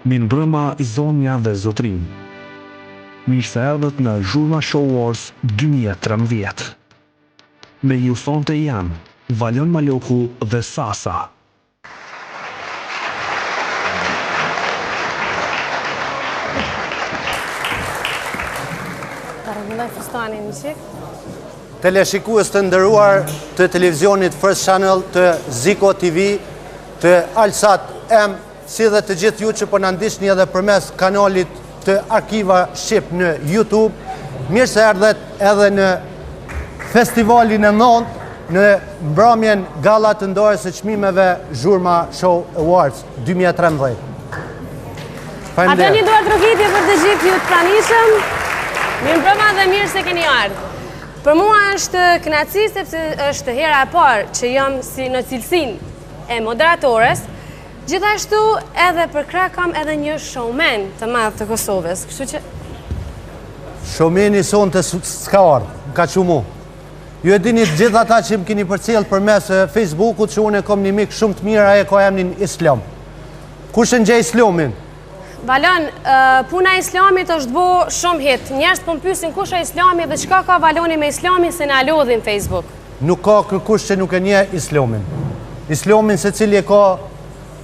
Mirë mbrëma zonja dhe zotrin. Mirë se erdhët në Zhurma Show Wars 2013. Me ju sonte janë Valion Maloku dhe Sasa. Teleshikues të nderuar të televizionit First Channel, të Ziko TV, të Alsat M, si dhe të gjithë ju që po na ndiqni edhe përmes kanalit të Arkiva Shqip në YouTube, mirë se erdhet edhe në festivalin e 9 në mbrëmjen galla të ndorës së çmimeve Zhurma Show Awards 2013. Atë një duar trokitje për të gjithë ju të pranishëm. Mirë mbrëma dhe mirë se keni ardhur. Për mua është kënaqësi sepse është hera e parë që jam si në cilësinë e moderatores. Gjithashtu edhe për krah kam edhe një showman të madh të Kosovës, kështu që showmeni sonte s'ka ardhur, ka qumu. Ju e dini të gjithë ata që më keni përcjell përmes Facebookut që unë kam një mik shumë të mirë, ai ka emrin Islam. Kush e ngjej Islamin? Valon, puna e Islamit është bo shumë hit. Njerëz po mpyesin kush është Islami dhe çka ka Valoni me Islamin se na lodhin Facebook. Nuk ka kërkush që nuk e njeh Islamin. Islamin secili e ka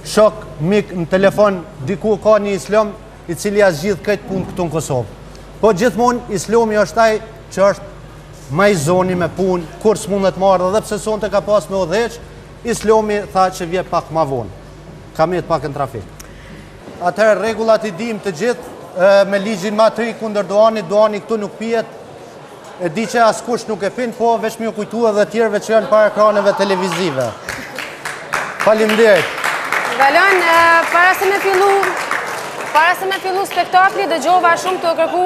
shok, mik në telefon, diku ka një Islam i cili as gjithë këtë punë këtu në Kosovë. Po gjithmonë Islami është ai që është më i zoni me punë, kur s'mundet marrë, edhe pse sonte ka pas me udhëheq, Islami tha që vje pak ma vonë. Ka mjet pak në trafik. Atëherë rregullat i dim të gjithë me ligjin ma të ri kundër Doanit, Doani këtu nuk pijet, e di që askush nuk e pin, po veç mi u kujtu edhe tjerëve që janë para ekraneve televizive. Faleminderit. Valon, para se me fillu spektakli dëgjova shumë të kërku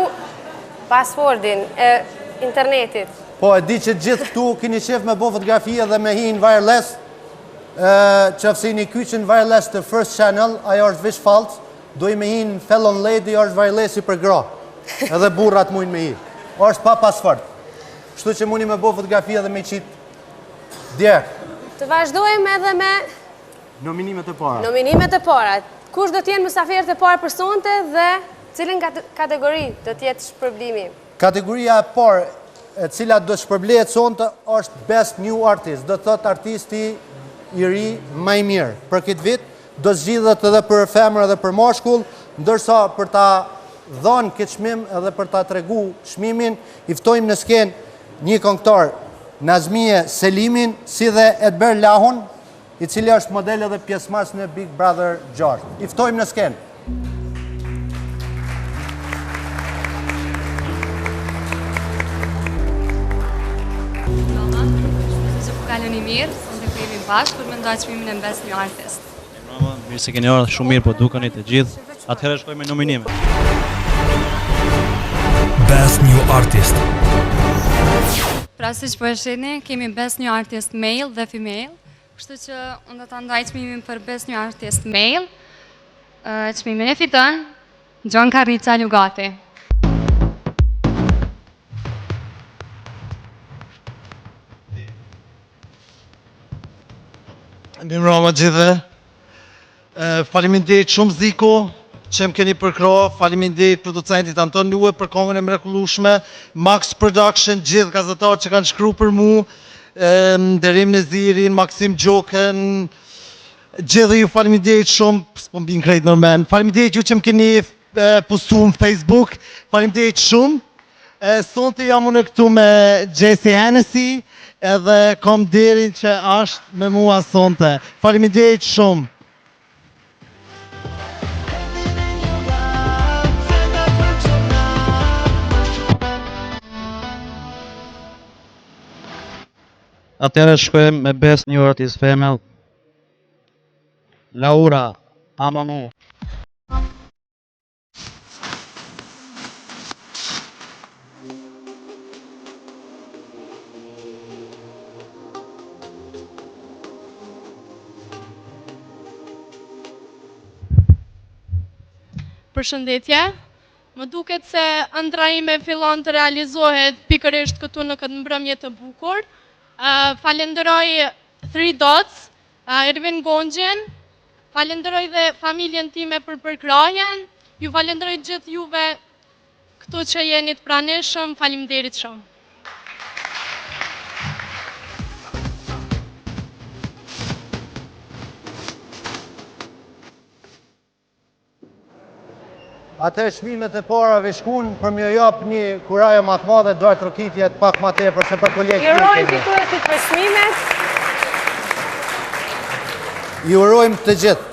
paswordin e internetit. Po e di që gjithë këtu keni qef me bo fotografia dhe me hin wireless, që fësi një kyqin wireless të First Channel, ajo është vish falc, do i me hin Fallon Lady, është wirelessi për gra, edhe burrat mujnë me hi. është pa pasfort. Kështu që mundi me bo fotografia dhe me qitë djerë. Të vazhdojmë edhe me nominimet e para. Nominimet e para. Kush do t'jenë mysafirët e parë për sonte dhe cilin kategori do t'jetë shpërblimi? Kategoria e parë e cila do shpërblehet sonte është Best New Artist, do të thotë artisti i ri më i mirë. Për këtë vit do zgjidhet edhe për femër edhe për mashkull, ndërsa për ta dhënë këtë çmim edhe për ta tregu çmimin, i ftojmë në skenë një këngëtar, Nazmie Selimin, si dhe Edber Lahun, i cili është model edhe pjesëmarrës në Big Brother 6. I ftojmë në skenë. Kaloni mirë, sonte ku jemi bashkë për me ndaj çmimin e Best New Artist. Mirë se keni ardhur shumë mirë, po dukeni të gjithë. Atëherë shkojmë me nominimet. Best New Artist. Pra siç po e shihni, kemi Best New Artist Male dhe Female, kështu që unë do ta ndaj çmimin për Best New Artist Male. Çmimin e fiton Gjon Karrica Lugati. Mirëmbrëma gjithë. Faleminderit shumë Ziko që më keni përkrah, faleminderit producentit Anton Lue për këngën e mrekullueshme, Max Production, gjithë gazetarët që kanë shkruar për mua, Derim Nezirin, Maksim Gjokën, gjithë ju faleminderit shumë, s'po mbin krejt normal. Faleminderit ju që më keni postuar në Facebook, faleminderit shumë. Sonte jam unë këtu me Jesse Hennessy, edhe kam derin që është me mua sonte. Faleminderit shumë. Atëherë shkojmë me Best New Artist Female. Laura Amamu. Përshëndetje, më duket se ëndra ime fillon të realizohet pikërisht këtu në këtë mbrëmje të bukur. Falenderoj Three Dots, Ervin Gongjin, Falenderoj dhe familjen time për përkrajen. Ju falenderoj gjithë juve këtu që jeni të pranishëm. Faleminderit shumë. Atë çmimet e parave shkun për më jap një kuraje më të madhe, duart rokitje pak më tepër se për kolegët. Ju urojmë fituesit për çmimet. Ju urojmë të gjithë.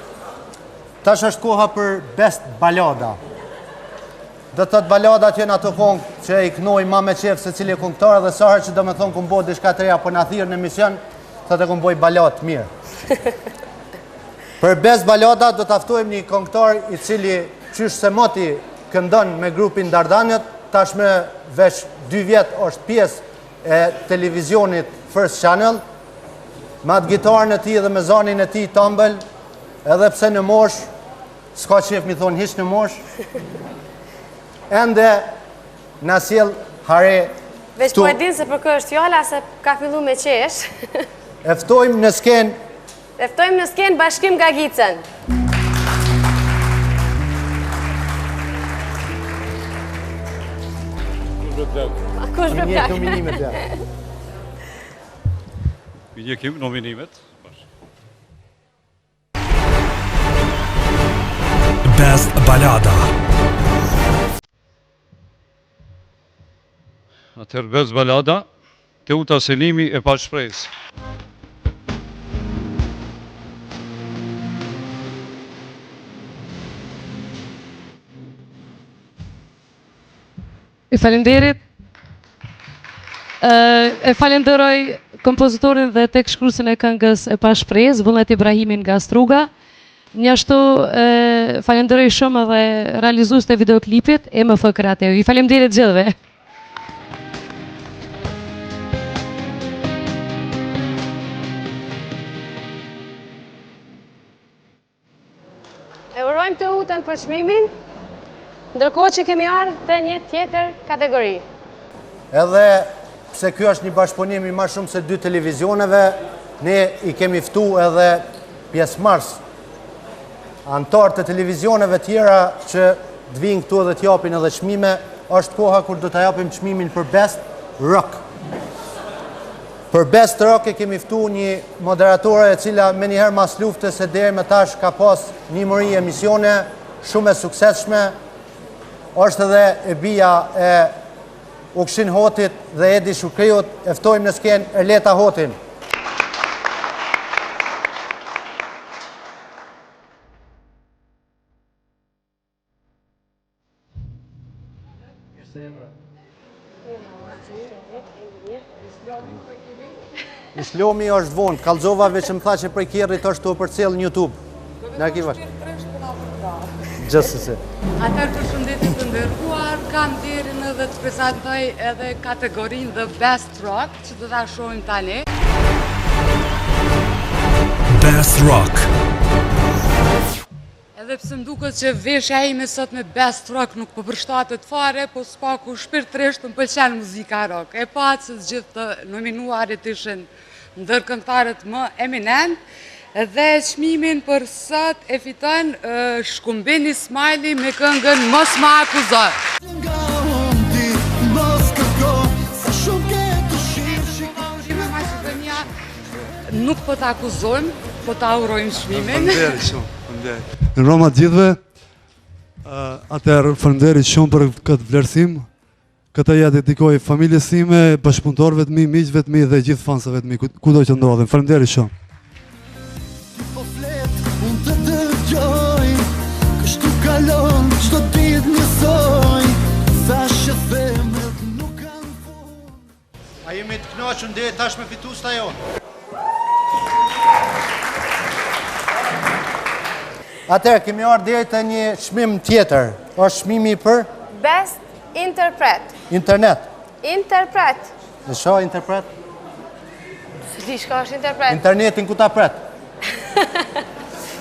Tash është koha për best balada. Do të thotë baladat janë ato këngë që i kënoj ma me qef se cili këngëtar dhe sa herë që do me thonë ku mbo diçka të reja po na thirrë në emision, thotë ku mboj balad mirë. Për best balada do të aftojmë një këngëtar i cili qysh se moti këndon me grupin Dardanët, tashme veç 2 vjet është pjesë e televizionit First Channel, me atë gitarën e ti dhe me zanin e ti tëmbël, edhe pse në mosh, s'ka qef mi thonë hiç në mosh, ende në sjell hare. Veç po e din se për kë është fjala se ka fillu me qesh. Eftojmë në skenë. Eftojmë në skenë Bashkim Gagicën. Kush do plak? Nominimet ja. I ndjekim nominimet. Best Balada. Atëherë Best Balada, Teuta Selimi e pa shpresë. I falenderit. E falenderoj kompozitorin dhe tekstshkruesin e këngës e pa shpresë, Vullnet Ibrahimin nga Struga. Njashtu falenderoj shumë edhe realizues të videoklipit MF Kreativ. I falenderit gjithëve. E urojmë Teutën për çmimin, ndërkohë që kemi ardhur te një tjetër kategori. Edhe pse kjo është një bashkëpunim i ma shumë se 2 televizioneve, ne i kemi ftu edhe pjesëmarrës antar të televizioneve tjera që të vinë këtu dhe t'japin edhe çmime. Është koha kur do t'a japim çmimin për Best Rock. Për Best Rock e kemi ftu një moderatore e cila me njëherë mas luftës e deri me tash ka pas një mëri emisione shumë e suksesshme. Është edhe e bija e Ukshin Hotit dhe Edi Shukriut. E ftojmë në skenë Erleta Hotin. Islomi është vonë, kallzova veç më tha që prej kjerrit është të përcjell në YouTube. Në arkiva. Gjithsesi. Atëherë përshëndetje të nderuar, kam nderin edhe të prezantoj edhe kategorinë The Best Rock, që do ta shohim tani. Best Rock. Edhe pse më duket që veshja ime sot me Best Rock nuk po përshtatet fare, po s'paku shpirtërisht më pëlqen muzika rock. E pa që gjithë të nominuarit ishin ndër këngëtarët më eminent, dhe çmimin për sot e fiton Shkumbeni Smiley me këngën Mos ma akuzo. Nuk po ta akuzojmë, po ta urojmë çmimin. Faleminderit shumë, faleminderit. Në Roma gjithëve, atëherë faleminderit shumë për këtë vlerësim. Këtë ja dedikoj familjes sime, bashkëpunëtorëve të mi, miqve të mi dhe gjithë fansëve të mi, kudo që ndodhen. Faleminderit shumë. Po flet, unë të dëgjoj, kështu kalon, çdo ditë njësoj, thashë femrat nuk kanë fund. A jemi të kënaqur deri tash me fituesta jonë? Atëherë kemi ardhur deri te një çmim tjetër. Është çmimi për Best Interpret. internet. Interpret. Në shoh interpret? Se di shka është interpret. Internetin ku ta pret.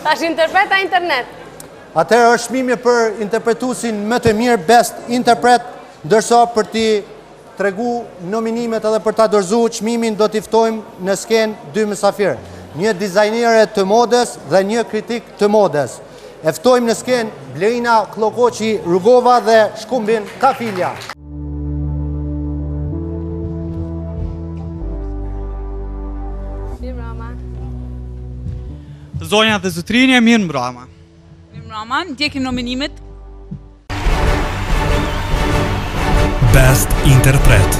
Është interpret a internet? Atëherë është çmimi për interpretuesin më të mirë Best Interpret, ndërsa për t'i tregu nominimet edhe për ta dorëzuar çmimin do t'i ftojmë në skenë 2 mysafirë. një dizajnere të modës dhe një kritik të modës. E ftojmë në skenë Blerina Klokoqi Rugova dhe Shkumbin Kafilja. Mirë mbrëma. Zonja dhe zotrinje, mirë mbrëma. Mirë mbrëma, ndjekim nominimet. Best Interpret.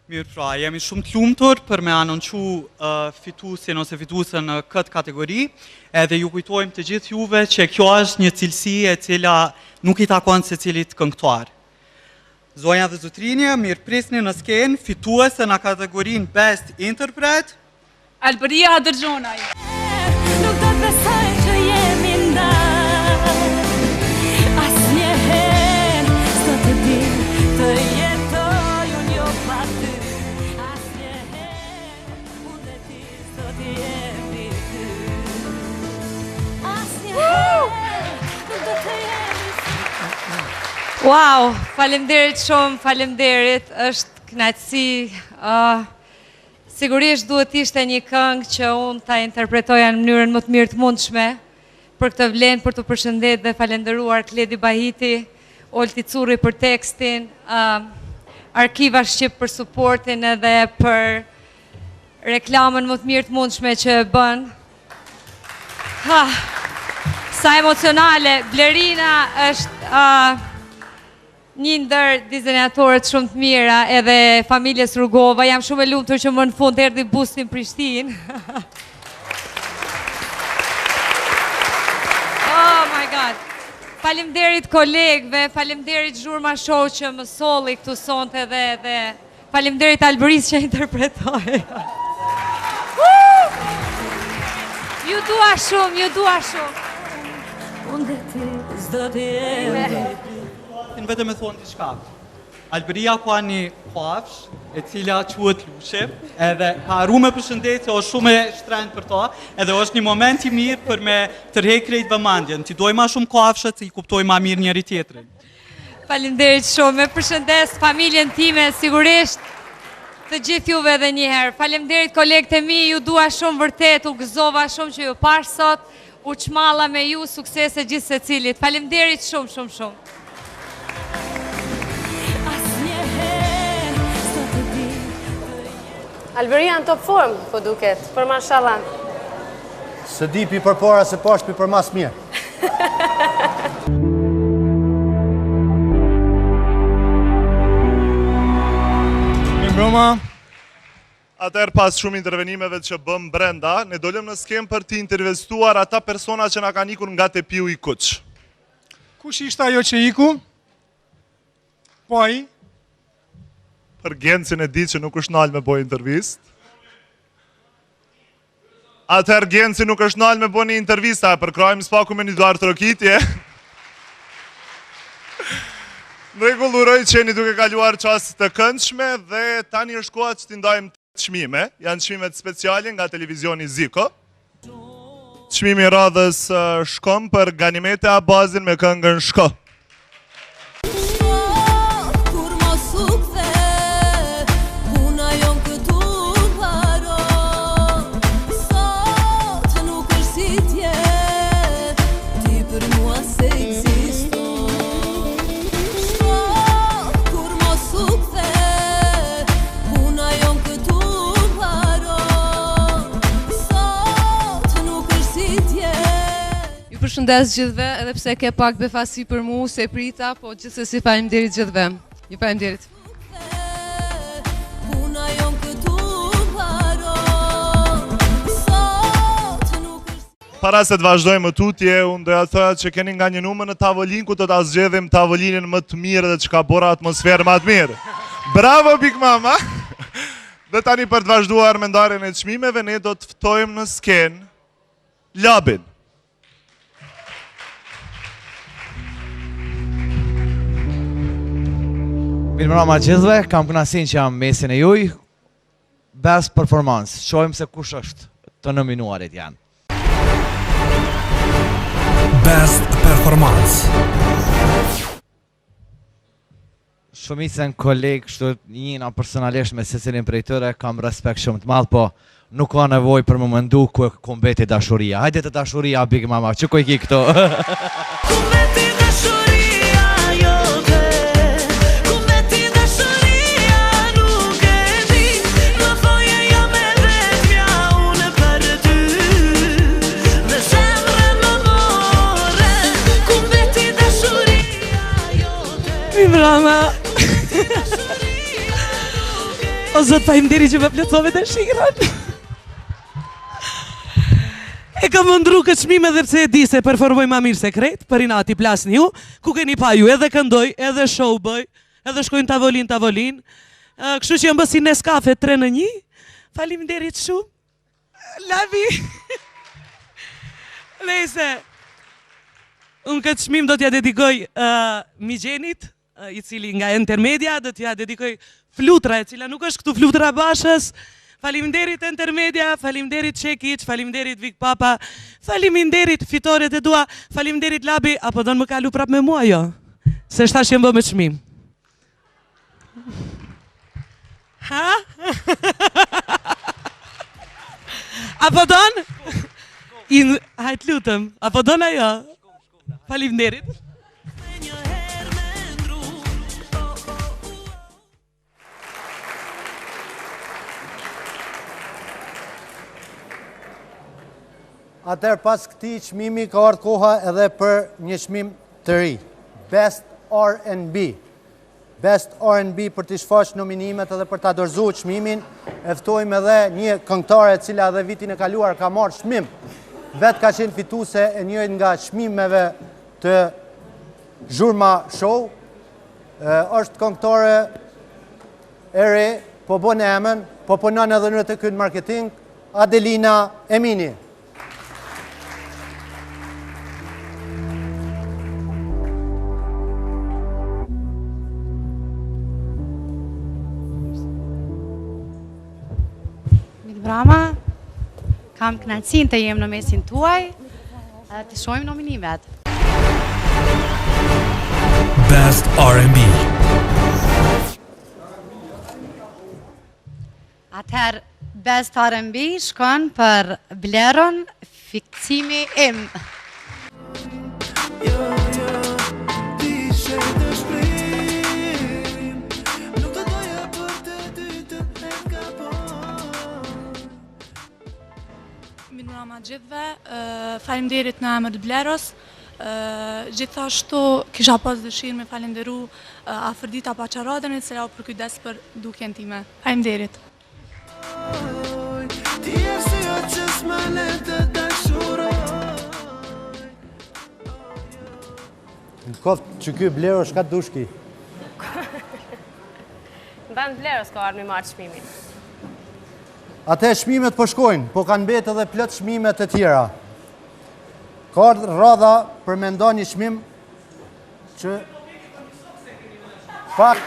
Mirë pra, jemi shumë të lumtur për me anoncu fituesin ose fituesen në këtë kategori, edhe ju kujtojmë të gjithë juve që kjo është një cilësi e cila nuk i takon secilit këngëtar. Zonja dhe zotrinje, mirë prisni në skenë fituese në kategorinë Best Interpret, Alberia Hadërgjonaj. Nuk do të besoj që jemi ndaj, asnjëherë s'do të di të jetoj unë jo pa ty, asnjëherë unë dhe ti s'do të jemi ty, asnjëherë nuk do të jemi. Wow, faleminderit shumë, faleminderit, është kënaqësi. Sigurisht duhet ishte një këngë që unë ta interpretoja në mënyrën më të mirë të mundshme. Për këtë vlen për të përshëndet dhe falenderuar Kledi Bahiti, Olti Curri për tekstin, Arkiva Shqip për suportin edhe për reklamën më të mirë të mundshme që e bën. Sa emocionale, Blerina është një ndër dizajnatorët shumë të mira edhe familjes Rugova. Jam shumë e lumtur që më në fund erdhi busti në Prishtinë. Oh my god. Faleminderit kolegëve, faleminderit Zhurma Show që më solli këtu sonte dhe faleminderit Alberis që interpretoi. Ju dua shumë, ju dua shumë. Unë dhe ti s'do të jemi. Vetëm e thonë diçka. Alberia ka një kafsh e cila quhet Lushe, edhe ka arru me përshëndetje, është shumë e shtrenjtë për to, edhe është një moment i mirë për me tërheq krejt vëmendjen. Ti doj ma shumë kafshët, i kuptoj ma mirë njëri tjetrin. Faleminderit shumë, me përshëndes familjen time, sigurisht të gjithë juve edhe njëherë. Faleminderit kolegët e mi, ju dua shumë vërtet, u gëzova shumë që ju parë sot, u çmalla me ju, suksese gjithë secilit. Faleminderit shumë, shumë, shumë. Alberia në top form, po duket, për mashallah. Së di pi për para se poshtë pi për mas mirë. Mbrëma, atëherë pas shumë intervenimeve që bëm brenda, ne dolëm në skem për të intervistuar ata persona që na kanë ikur nga te piu i kuq. Kush ishte ajo që iku? Po ai? Për Gencin e di që nuk është nalë me boj intervist. Atëherë Genci nuk është nalë me boj një intervista, e përkrajmë s'paku me një duar trokitje. Në rregull, uroj që jeni duke kaluar qasë të këndshme dhe tani është koha që t'i ndajmë të çmime. Janë çmimet speciale nga televizioni Ziko. Çmimi i radhës shkon për Ganimete Abazin me këngën Shko. Përshëndes gjithve, edhe pse ke pak befasi për mu, se prita, po gjithsesi faleminderit gjithve. Ju faleminderit. Para se të vazhdojmë tutje, unë doja të thoja që keni nga një numër në tavolin ku të ta zgjedhim tavolinin më të mirë dhe që ka bora atmosferë më të mirë. Bravo, Big Mama! Dhe tani për të vazhduar me ndarjen e çmimeve, ne do të ftojmë në skenë Labin. Mirë mbrëma gjithëve, kam kënaqësinë që jam mesin e juj. Best performance, shohim se kush është të nominuarit janë. Best performance. shumicën kolegë, kështu njëna personalisht me secilin prej tyre, kam respekt shumë të madh, po nuk ka nevojë për më mendu ku mbeti dashuria. Hajde të dashuria Big Mama, që ku i ki këto? Brama. O zot, faleminderit që më plotësove dëshirën. E kam ndru këtë çmime edhe pse e di se performoj ma mirë sekret, për inati plasni ju, ku keni pa ju, edhe këndoj, edhe show bëj, edhe shkojnë tavolin. Kështu që jam bë si Nescafe 3-1. Faleminderit shumë. Lavi. Nëse unë këtë çmim do t'ja dedikoj Migjenit, i cili nga Intermedia, do t'ja dedikoj flutra, e cila nuk është këtu flutra bashës. Faleminderit Intermedia, faleminderit Çekiç, faleminderit Vik Papa, faleminderit fitoret e dua, faleminderit Labi, apo do në më kalu prap me mua jo? Se shtash jem bë me çmim. Ha? Apo don? Hajt lutëm, apo don ajo? Faleminderit. Atëherë pas këtij çmimi ka ardhur koha edhe për një çmim të ri. Best R&B. Best R&B për të shfaqur nominimet edhe për ta dorëzuar çmimin, e ftojmë edhe një këngëtare e cila edhe vitin e kaluar ka marrë çmim. Vetë ka qenë fituese e njëjtë nga çmimeve të Zhurma Show. Është këngëtare e re, po bën emën, po punon edhe në të kënd marketing, Adelina Emini. Brama, kam kënaqësinë të jem në mesin tuaj, të shohim nominimet. Best R&B. Atëherë, Best R&B shkon për Bleron, Fiktimi im. Mirëmbrëma gjithëve, faleminderit në emër të Bleros. Gjithashtu kisha pas dëshirë me falenderu Afërdita Paçaradën, e cila u përkujdes për dukjen time. Faleminderit. Në koftë që ky Bleros ka dushki. Në band Bleros ka ardhur me marrë çmimin. Ate çmimet po shkojnë, po kanë mbetë edhe plot çmime të tjera. Ka ardhur radha për me ndonë një çmim që pak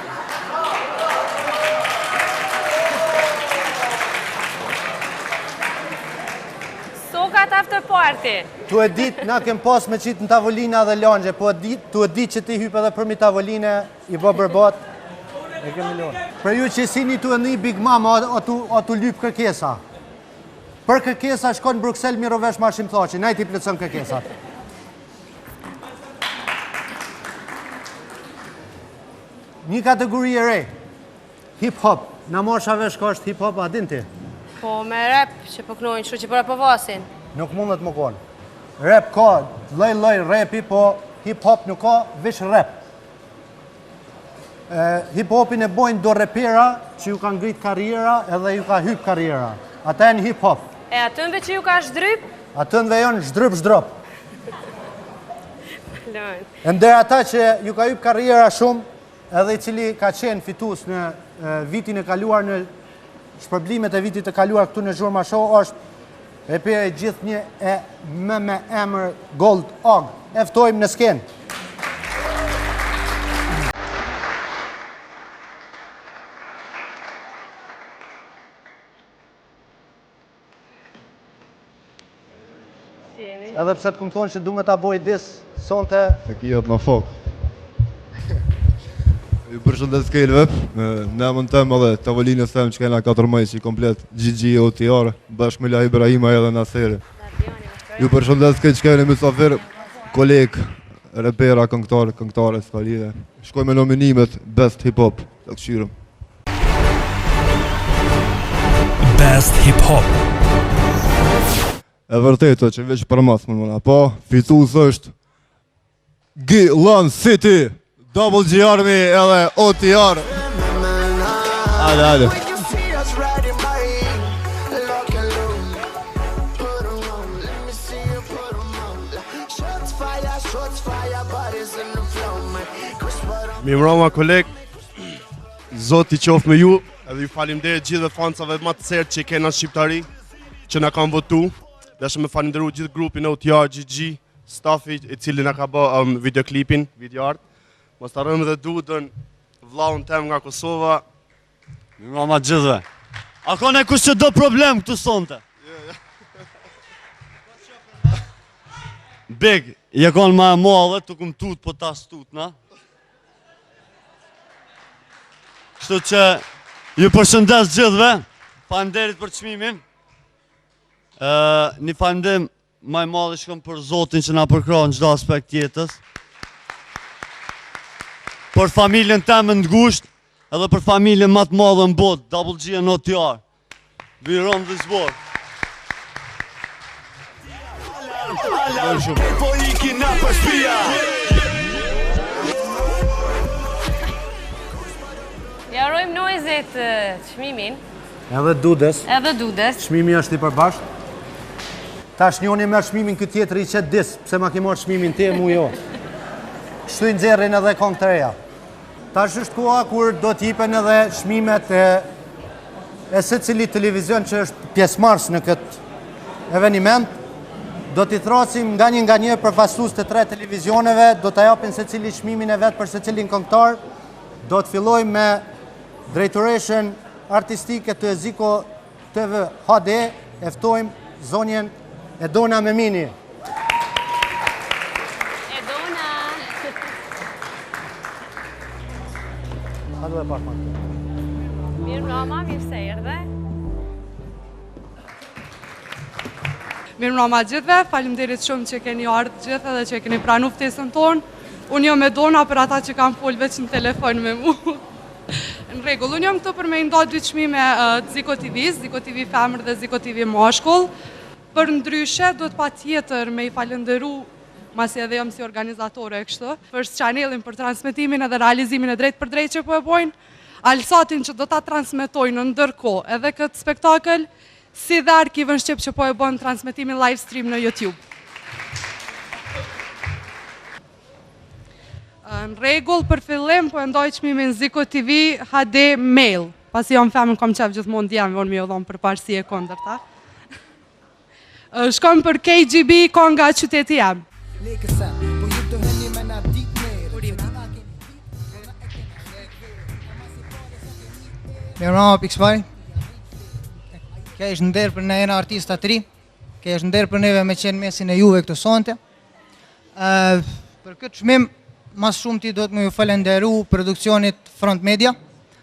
Sokat after party. Tu e dit, na kem pas me qitë në tavolina dhe langje, po tu e dit që ti hyp edhe përmi tavoline, i bë bërbat, e kemi lonë. Për ju që sini tu e një Big Mama, o tu lyp kërkesa. Për kërkesa shkon në Bruxelles, mirovesh marshim thaqi, na i ti plëtson kërkesat. Një kategori e re, hip-hop, në moshave shko është hip-hop, a din ti? Po me rap që përknojnë, shu që për apovasin. Nuk mundet më konë. Rap ka, loj rapi, po hip-hop nuk ka, vish rap. Hip-hopin e bojnë do repera që ju ka ngrit karriera edhe ju ka hyp karriera. Ata e në hip-hop. E atënve që ju ka shdryp? Atënve janë shdryp. E ndër ata që ju ka hyp karriera shumë, edhe i cili ka qenë fitus në vitin e kaluar, në shpërblimet e vitit e kaluar këtu në Zhurma Show, është repera e gjithë një e me emër Gold Og. E ftojmë në skenë. Edhe pse të këmë thonë që du me ta boj dis, sonte... E ki jetë në fokë. Ju përshëndet skelve, në emën tëmë edhe tavolinës tëmë që kena 4 majsi komplet Gigi OTR, bashkë me La Ibrahima edhe Naseri. Ju përshëndet skelve që kene mysafir, kolegë, repera, këngtare, s'kalide. Shkoj me nominimet Best Hip Hop, të këshirëm. Best Hip Hop. E vërtetë që veç për mas më mëna, po, fitus është Gillan City, Double G Army edhe OTR. Hajde. Mirëmbrëma koleg, Zoti qoft me ju, edhe ju falimderit gjithë fansave më të sertë që i kena shqiptari, që na kanë votu. Dashëm me falimderu gjithë grupin OTR, GG, staffi i cili na ka bë videoklipin, videoart. Mos harrojmë dhe Dudën, vllahun tem nga Kosova. Mirëmbrëma gjithëve. A ka ne kush që do problem këtu sonte? Big, je konë ma e madhe, të kum tut po ta stut, na? Kështu që ju përshëndes gjithëve, falenderit për çmimin. Një falendim më i madh shkon për Zotin që na përkrah në çdo aspekt jetës. Për familjen temë në ngushtë, edhe për familjen më të madhe në botë, Double G and OTR. We run this board. Po ikin na për shtëpia. Ja rojmë Noizit çmimin. Edhe Dudes. Çmimi është i përbashkët. Tash njoni merr çmimin këtë tjetër i qet dis, pse ma ke marrë çmimin ti e mu jo. Kështu i nxjerrin edhe këngë të reja. Tash është koha kur do t'jipen edhe çmimet e secilit televizion që është pjesëmarrës në këtë eveniment. Do t'i thrasim nga një përfaqësues të 3 televizioneve, do t'a japin secili çmimin e vet për secilin këngëtar. Do të fillojmë me drejtoreshën artistike të Ziko TV HD, e ftojmë zonjen Edona Memini. Edona. Hajde pak më. Mirëmbrëma, mirë se erdhe. Mirëmbrëma gjithëve, faleminderit shumë që keni ardhur gjithë edhe që keni pranuar ftesën tonë. Unë jam Edona për ata që kanë folë veç në telefon me mu. Në rregull, unë jam këtu për me nda 2 çmime të Ziko TV-s, Ziko TV Femër dhe Ziko TV Mashkull. Për ndryshe, do të patjetër me i falenderu, masi edhe jam si organizatore e kështu, First Channelin për transmitimin edhe realizimin e drejt për drejt që po e bojnë, Alsatin që do ta transmetojnë në ndërkohë edhe këtë spektakël, si dhe Arkivën Shqip që po e bojnë transmitimin live stream në YouTube. Në rregull, për fillim, po e ndoj çmimin Ziko TV HD Mail, pasi jam femën kom qef gjithmonë djemë, vonë mi o dhomë për parësi e kondër, ta? Shkon për KGB, konga qyteti jam. Mirëmbrëma pikëspari. Ke është nder për ne jena artista të ri. Ke është nder për neve me qenë mesin e juve këtë sonte. Për këtë çmim, mas shumë ti do të më ju falenderu produksionit Front Media,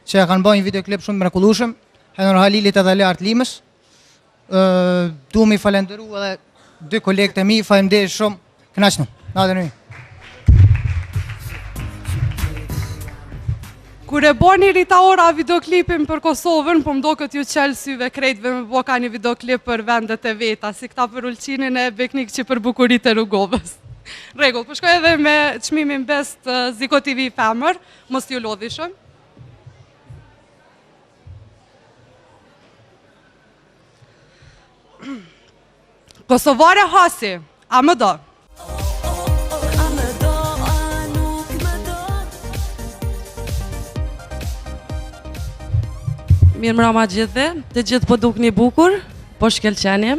që e kanë bërë një videoklip shumë të mrekullueshëm, Henor Halilit edhe Lart Limës. Du mi falenderu edhe 2 kolegët e mi, faleminderit shumë, kënaqni. Natën e mirë. Kur e boni Rita Ora videoklipin për Kosovën, po mdo këtë ju qelë syve krejtve me bo ka një videoklip për vendet e veta, si këta për Ulqinin e Beknik që për bukurit e Rrugovës. Rregull, përshkoj edhe me çmimin Best Ziko TV Femër, mos t'ju lodhi shumë. Kosovare hasi, a më do? Mirëmbrëma gjithëve, të gjithë po dukni bukur, po shkelqeni.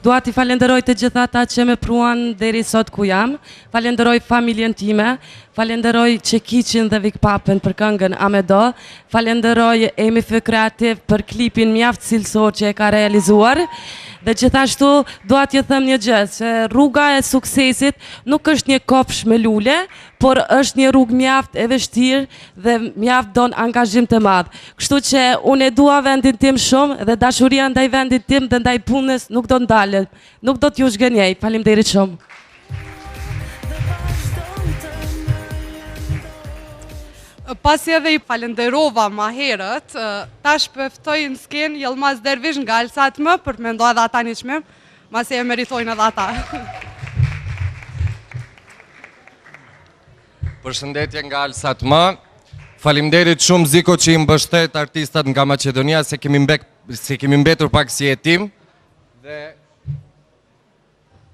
Dua t'i falenderoj të gjitha ata që më pruan deri sot ku jam. Falenderoj familjen time, falenderoj Çekiçin dhe Vikpapën për këngën Amedo. Falenderoj EMF Kreativ për klipin mjaft cilësor që e ka realizuar. Dhe gjithashtu dua t'ju them një gjë, se rruga e suksesit nuk është një kopsh me lule, por është një rrugë mjaft e vështirë dhe mjaft don angazhim të madh. Kështu që unë e dua vendin tim shumë dhe dashuria ndaj vendit tim dhe ndaj punës nuk do ndalet, nuk do t'ju zgënjej. Faleminderit shumë. Pasi edhe i falenderova ma herët, tash pëftoj në skenë Yılmaz Dervish nga Alsatmë për të mendoj edhe ata një çmim, masi e meritojnë edhe ata. Përshëndetje nga Alsatmë. Faleminderit shumë Ziko që i mbështet artistat nga Maqedonia, se kemi mbetur pak si jetim. Dhe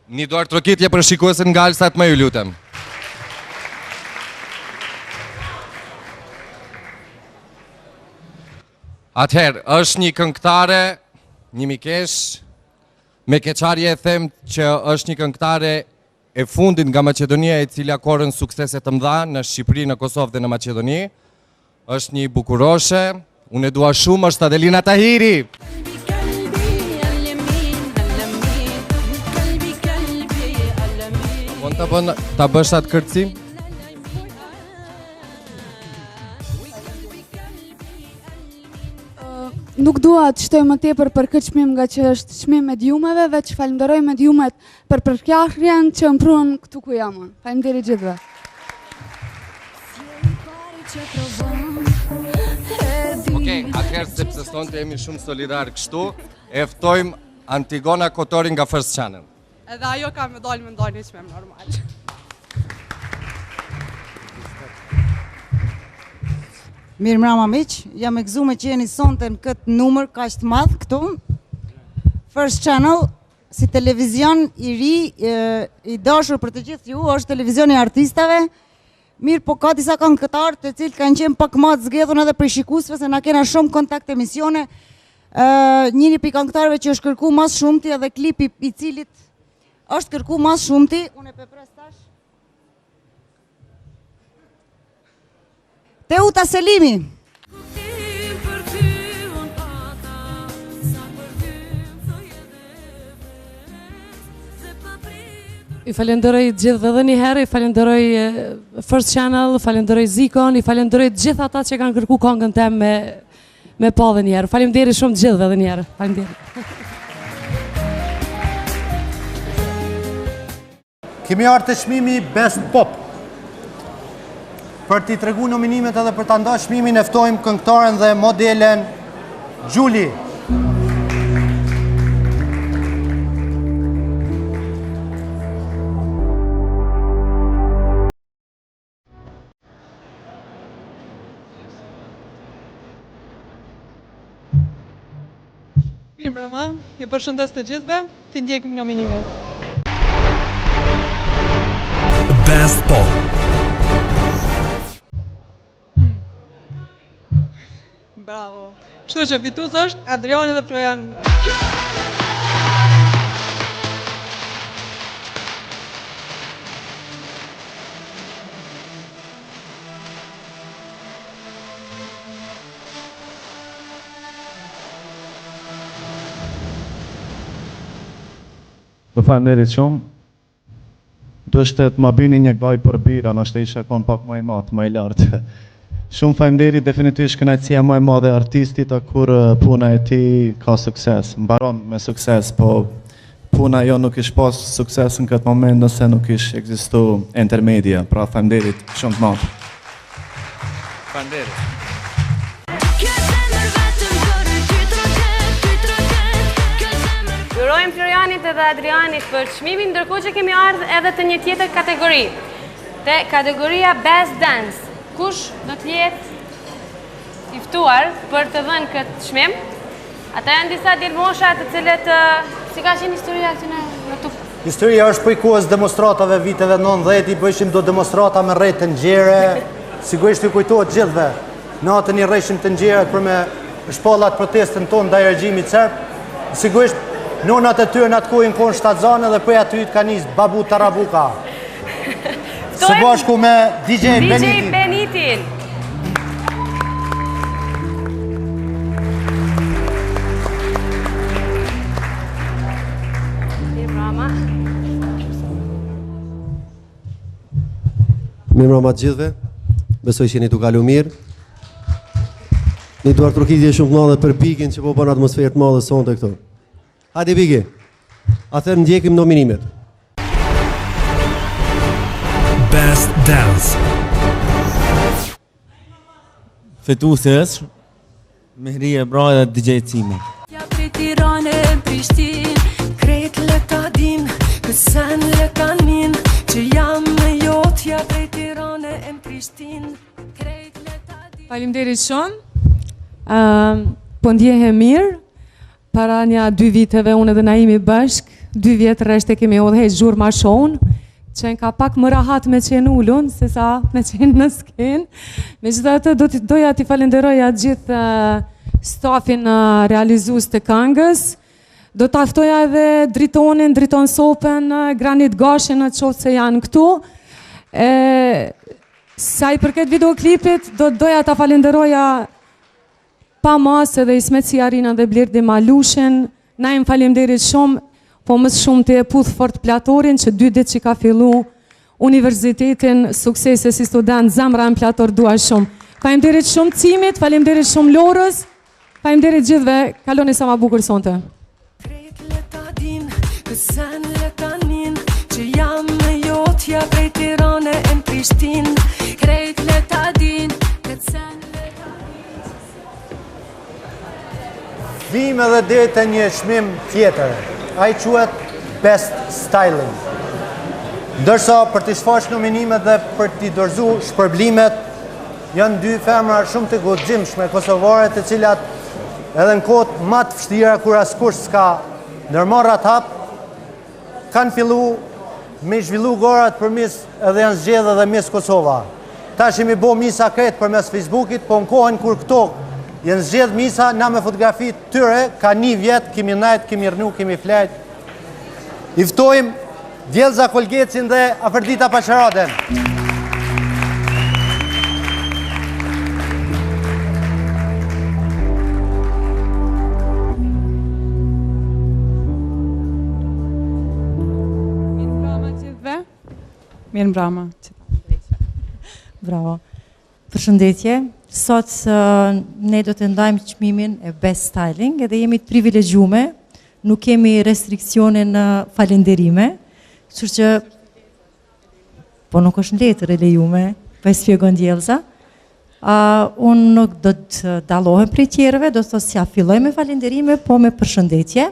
një duar trokitje për shikuesin nga Alsatmë, ju lutem. Atëherë, është një këngëtare, një mikesh, me keqarje e them që është një këngëtare e fundit nga Maqedonia e cila korën suksese të mëdha në Shqipëri, në Kosovë dhe në Maqedoni. Është një bukuroshe, unë e dua shumë, është Adelina Tahiri. Mund ta bësh atë kërcim? Nuk dua të shtoj më tepër për këtë çmim nga që është çmim mediumeve, veç falenderoj mediumet për përkrahjen që më pruan këtu ku jam unë. Faleminderit gjithëve. Okej, atëherë sepse sonte jemi shumë solidar kështu, e ftojmë Antigona Kotori nga First Channel. Edhe ajo ka me dalë me ndaj një çmim normal. Mirë mrama miq, jam e gëzuar që jeni sonte në këtë numër kaq të madh këtu. First Channel, si televizion i ri, i dashur për të gjithë ju, është televizioni i artistave. Mirë, po ka disa këngëtarë të cilët kanë qenë pak më të zgjedhur edhe për shikuesve, se na kena shumë kontakt emisione. Njëri pi këngëtarëve që është kërkuar më shumti edhe klipi i cilit është kërkuar më shumti, unë e pepres tash. Teuta Selimi. I falenderoj gjithë dhe një herë, i falenderoj First Channel, falenderoj Zikon, i falenderoj gjithë ata që kanë kërku këngën tem me pa dhe një herë. Faleminderit shumë gjithë dhe një herë. Faleminderit. Kemi ardhur të çmimi Best Pop. Për t'i tregu nominimet edhe për t'a nda çmimin e ftojmë këngëtaren dhe modelen Gjuli. Mirë mbrëma, ju përshëndes të gjithëve, t'i ndjekim nominimet. Best Pop. Bravo. Kështu që fitues është Adriani dhe Flojan. Më falenderit shumë. Do shtet ma bëni një gaj për bira, nështë isha kon pak më i matë, më i lartë. Shumë falenderit, definitivisht kënaqësia më e madhe e artistit kur puna e tij ka sukses. Mbaron me sukses, po puna jo nuk ish pas sukses në këtë moment nëse nuk ish ekzistu intermedia. Pra falenderit shumë të madh. Falenderit. Urojmë Florianit edhe Adrianit për çmimin, ndërkohë që kemi ardhur edhe të një tjetër kategori, te kategoria Best Dance. Kush do të jetë i ftuar për të dhënë këtë çmim? Ata janë disa djelmosha të cilët si ka qenë historia këtu në tuf. Historia është për kohës demonstratave viteve 90, i bëjshim do demonstrata me rreth të ngjere, sigurisht ju kujtohet gjithëve. Natën i rreshim të ngjeret për me shpallat protestën tonë ndaj regjimit serb. Sigurisht nonat e tyre në atë kohë në konë shtatzane dhe prej aty të ka njës Babu Tarabuka. Së bashku me DJ Benitin. Mirë mbrëma të gjithëve, besoj që jeni tu kalu mirë. Një duar trokitje shumë të madhe për Bikin që po bën atmosferë të madhe sonte këto. Hajde Biki, atëherë ndjekim nominimet. Best Dance. Fituesi është Mehria Braja dhe DJ Cime. Ja prej Tirane e Prishtin, krejt le ta din, kësen le ta nin, që jam me jotja prej Tirane e Prishtin, krejt le ta din. Faleminderit shumë. Po ndjehem mirë. Para një 2 viteve unë edhe Naimi bashk, 2 vjetë reshte kemi odhej zhurë ma shonë, që ka pak më rahat me qenë ullun, se sa me qenë në skenë. Me gjitha të doja t'i falenderoja gjithë stafin realizues të këngës. Do t'aftoja edhe Driton Sopen, Granit Gashin në qoftë se janë këtu. Sa i përket videoklipit, doja t'a falenderoja pa masë edhe Ismet Siarina dhe Blerdi Malushin. Na im falemderit shumë, po mësë shumë të puth fort platorin që 2 ditë që ka fillu universitetin, suksese si student, zemra në plator dua shumë. Falemderit shumë Cimit, falemderit shumë Lorës, falemderit gjithve, kaloni sa ma bukur sonte. Krejt le ta din, kësen le ta nin, që jam me jotja prej Tirane e Prishtin, krejt le ta din, kësen le ta din. Vim edhe dhe të një çmim tjetër, ai quhet Best Styling. Ndërsa për t'i shfaq nominimet dhe për t'i dorëzu shpërblimet, janë 2 femra shumë të guximshme kosovare, të cilat edhe në kohët më të vështira kur askush s'ka ndërmarrë atë hap, kanë fillu me zhvillu gorat përmes edhe janë zgjedhë edhe mes Kosova. Tash jemi bo misa kretë përmes Facebookit, po në kohën kur këto janë zgjedh misa, na me fotografi të tyre, ka 1 vjetë, kemi najtë, kemi rnu, kemi flejt. I ftojmë Djelza Kolgecin dhe Aferdita Paqaraden. Mirë mbrama. Bravo. Përshëndetje. Sot ne do të ndajmë çmimin e Best Styling, edhe jemi të privilegjume, nuk kemi restriksione në falenderime, kështu që po nuk është në letër e lejume, pa e sfjegon Djelza. Unë nuk do të dallohem prej tjerëve, do të thosë që ja filloj me falenderime, po me përshëndetje.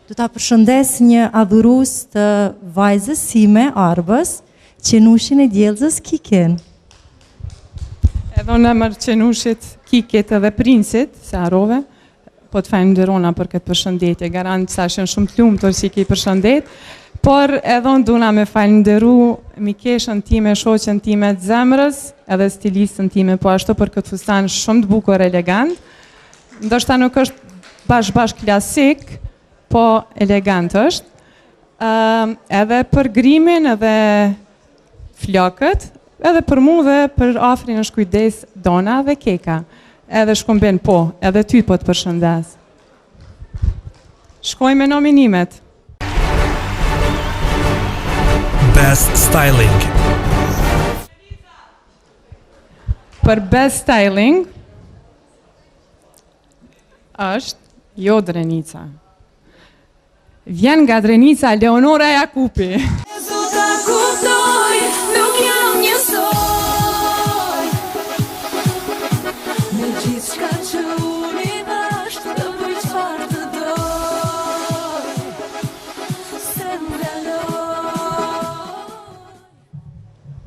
Do ta përshëndes një adhurus të vajzës sime, Arbës, qenushin e Djelzës Kiken. Edhe në emër qenushit Kikit edhe Princit, se harove, po të falenderona për këtë përshëndetje, garant sa shenë shumë të lumtur si ki përshëndet, por edhe unë duna me falenderu mikeshën time, shoqen time të zemrës, edhe stilistën time po ashtu për këtë fustan shumë të bukur elegant. Ndoshta nuk është bashk klasik, po elegant është. Edhe për grimin edhe flokët, edhe për mu dhe për afrin është kujdes Dona dhe Keka. Edhe shkomben po, edhe ty po të përshëndes. Shkoj me nominimet. Best Styling. Për Best Styling është jo Drenica. Vjen nga Drenica Leonora Jakupi.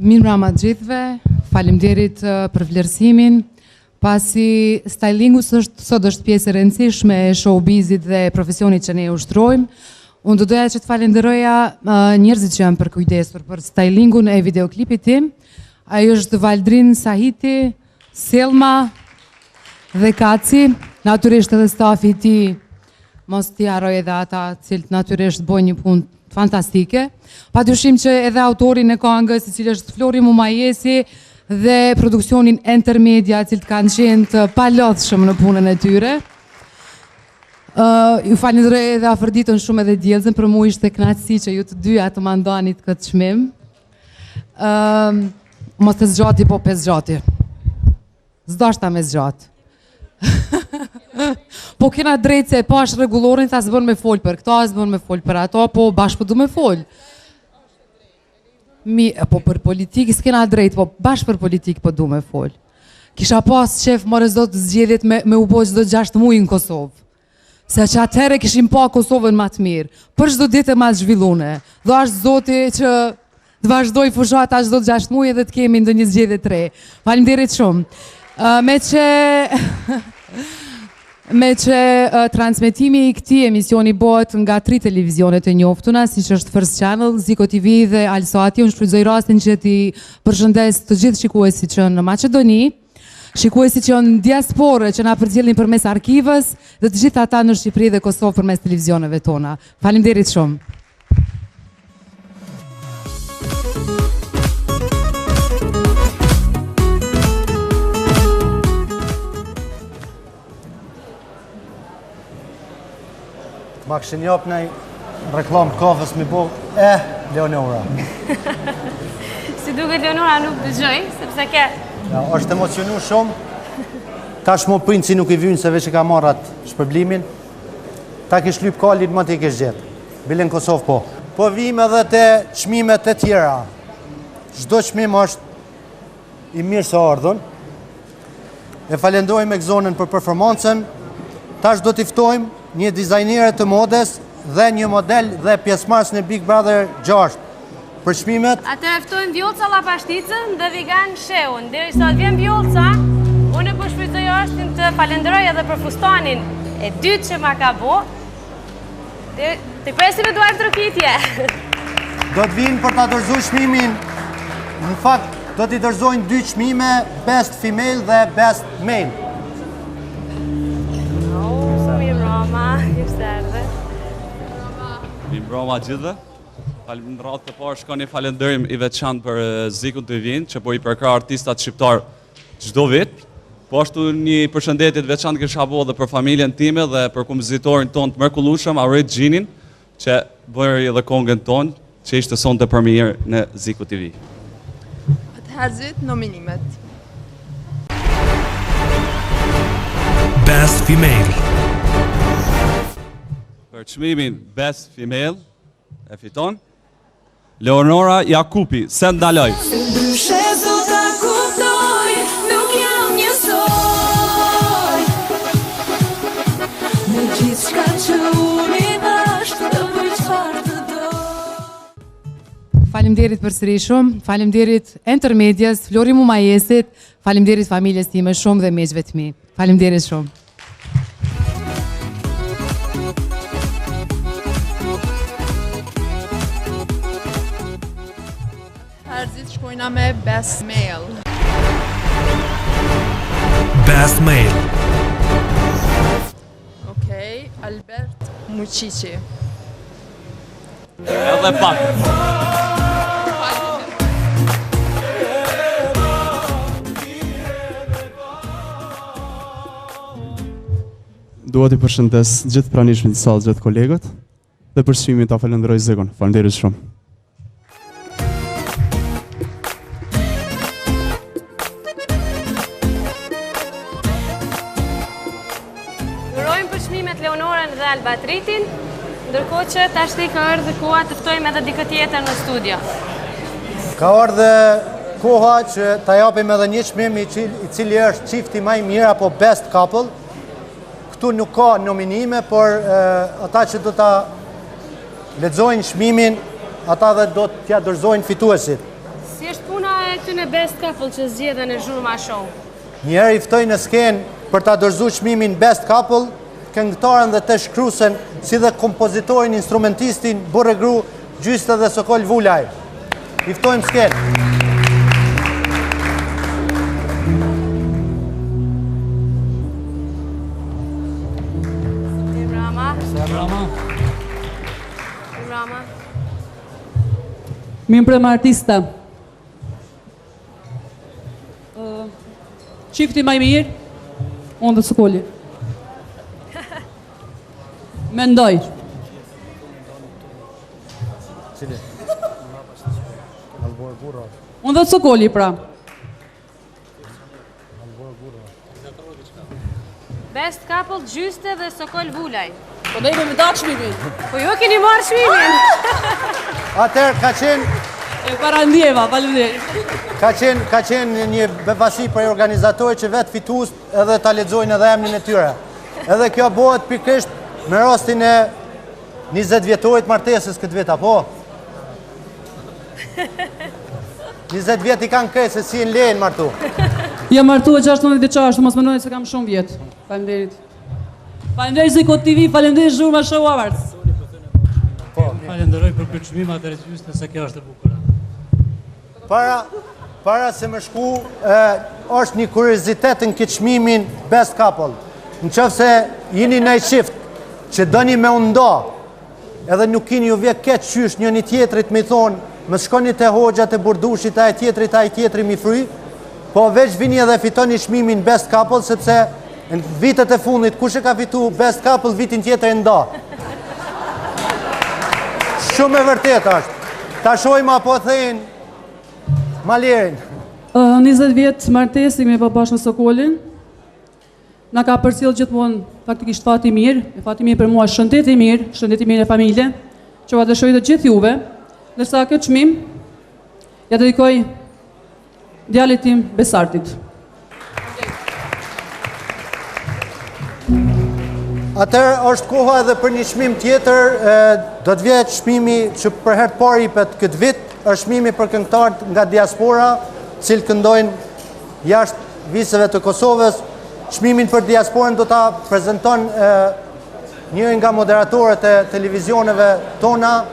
Mirë mbrëma gjithëve, faleminderit për vlerësimin, pasi stylingu sot është pjesë e rëndësishme e showbizit dhe profesionit që ne ushtrojmë. Unë do doja që të falenderoja njerëzit që janë përkujdesur për stylingun e videoklipit tim. Ajo është Valdrin Sahiti, Selma dhe Kaci, natyrisht edhe stafi i tij mos t'i harroj edhe ata cilët natyrisht bojnë një punë fantastike. Padyshim që edhe autorin e këngës, i cili është Flori Mumajesi, dhe produksionin Intermedia, cilët kanë qenë të palodhshëm në punën e tyre. Ju falenderoj edhe Afroditën shumë edhe Djelzën, për mu ishte kënaqësi që ju të dyja të mandanit këtë çmim. Mos të zgjati, po 5 gjati. S'dashta me zgjat. Po kena drejt se po është rregullorin, tha s'bën me fol për këto, s'bën me fol për ato, po bashkë po du me fol. Po për politikë s'kena drejt, po bashkë për politikë po du me fol. Kisha pas qef more zot zgjedhjet me u bo çdo 6 muaj në Kosovë. Se që atëhere kishim pa Kosovën ma të mirë, për çdo ditë ma të zhvillune. Dhe është zoti që të vazhdoj fushata çdo 6 muaj edhe të kemi ndonjë zgjedhje të re. Faleminderit shumë. Me që transmetimi i këtij emisioni bëhet nga 3 televizionet e njoftuna, siç është First Channel, Ziko TV dhe Alsati. Unë shfrytëzoj rastin që t'i përshëndes të gjithë shikuesit që në Maqedoni, shikuesit që në diasporë që na përcjellin përmes arkivës dhe të gjithë ata në Shqipëri dhe Kosovë përmes televizioneve tona. Faleminderit shumë. Ma këshin jop në reklam kafës mi bo, Leonora. Si duke Leonora nuk dëgjoj, sepse ke... është emocionu shumë, tash mo prind si nuk i vynë se veç e ka marrat shpërblimin, ta kish lyp kalit më t'i kish gjetë, bile në Kosovë po. Po vim edhe te çmimet e tjera, çdo çmim është i mirë se ardhën, e falendojmë Exonën për performancën, tash do t'i ftojmë një dizajnere të modes dhe një model dhe pjesëmarrës në Big Brother 6 për çmimet. Atëherë ftojmë Vjollca Llapashticën dhe Vigan Sheun. Derisa të vjen Vjollca, unë po shfrytëzoj rastin të falenderoj edhe për fustanin e dytë që ma ka bo. Të presim Eduard Trokitje. Do të vinë për ta dorëzuar çmimin. Në fakt do t'i dorëzojnë 2 çmime, Best Female dhe Best Male. Mirëmbrëma gjithëve. Në radhë të parë shkoni falënderim i veçantë për Zikun TV-n, që po i përka artistat shqiptar çdo vit. Po ashtu një përshëndetje të veçantë kisha bo dhe për familjen time dhe për kompozitorin ton të mrekullueshëm, Auret Gjinin, që bëri edhe kongën ton, që ishte sonte premierë në Ziku TV. Atëherë nominimet. Best Female. Për çmimin Best Female e fiton Leonora Jakupi, Se ndaloj. Se ndryshe zot ta kuptoj, nuk jam njësoj. Me gjithçka që unë i bash të bëj çfarë të do. Faleminderit përsëri shumë, faleminderit Intermedias, Flori Mumajesit, faleminderit familjes time shumë dhe miqve të mi. Faleminderit shumë. Shkojna me Best Male. Best Male. Okej, Albert Muqiqi. Edhe pak. Dua t'i përshëndes gjithë pranishmit të sallës, gjithë kolegët, dhe për çmimin ta falenderoj Zekon. Faleminderit shumë. Leonorën dhe Albatritin, ndërkohë që tashti ka ardhur koha të ftojmë edhe dikë tjetër në studio. Ka ardhur koha që ta japim edhe një çmim i cili është çifti më i mirë apo Best Couple. Këtu nuk ka nominime, por ata që do ta lexojnë çmimin, ata dhe do t'ja dorëzojnë fituesit. Si është puna e këtyre Best Couple që zgjedhen në Zhurma Show? Njëherë i ftoj në skenë për ta dorëzuar çmimin Best Couple, këngëtarën dhe të shkruesen, si dhe kompozitorin, instrumentistin, Burre Gru, Gjyste dhe Sokol Vulaj. I ftojmë skenë. Mirëmbrëma. Rama. Mirë mbrëma artista. Qifti maj mirë, unë dhe Sokoli. Mendoj. Unë dhe Sokoli, pra. Best couple Gjyste dhe Sokol Vulaj. Po ne me datë shmimin. Po ju keni marrë shmimin. Atëherë ka qenë... E para ndjeva, faleminderit. Ka qenë një befasi për organizatorët që vetë fitus edhe ta lexojnë edhe emrin e tyre. Edhe kjo bëhet pikërisht me rastin e 20 vjetorit martesës këtë vit, apo? 20 vjet i kanë krejtë, se si në lejnë martu. Jam martu e 16 vjeçar, mos mendoni se kam shumë vjet. Faleminderit. Faleminderit Zikot TV, faleminderit Zhurma Show Awards. Falenderoj për këtë çmim atë Gjyste se kjo është e bukur. Para se më shku, është një kuriozitet në këtë çmimin Best Couple. Në qoftë se jeni në çift që doni me undo, edhe nuk keni ju vjet keq qysh njëri tjetrit me thonë, më shkoni te hoxhat e burdushit, ai tjetri mi fry, po veç vini edhe fitoni çmimin Best Couple, sepse në vitet e fundit kush e ka fitu Best Couple vitin tjetër e ndo. Shumë e vërtet është. Ta shojmë apo thejnë Malerin. 20 vjet martesi me bashkë me Sokolin. Na ka përcjell gjithmonë faktikisht fati mirë, e fati mirë për mua, shëndeti mirë e familje, që va dëshoj të gjithë juve, ndërsa këtë çmim ja dedikoj djalit tim Besartit. Atëherë është koha edhe për një çmim tjetër, do të vjet çmimi që për herë të parë jepet këtë vit, është çmimi për këngëtarët nga diaspora, cilë këndojnë jashtë viseve të Kosovës. Çmimin për diasporën do ta prezanton njëri nga moderatorët e televizioneve tona,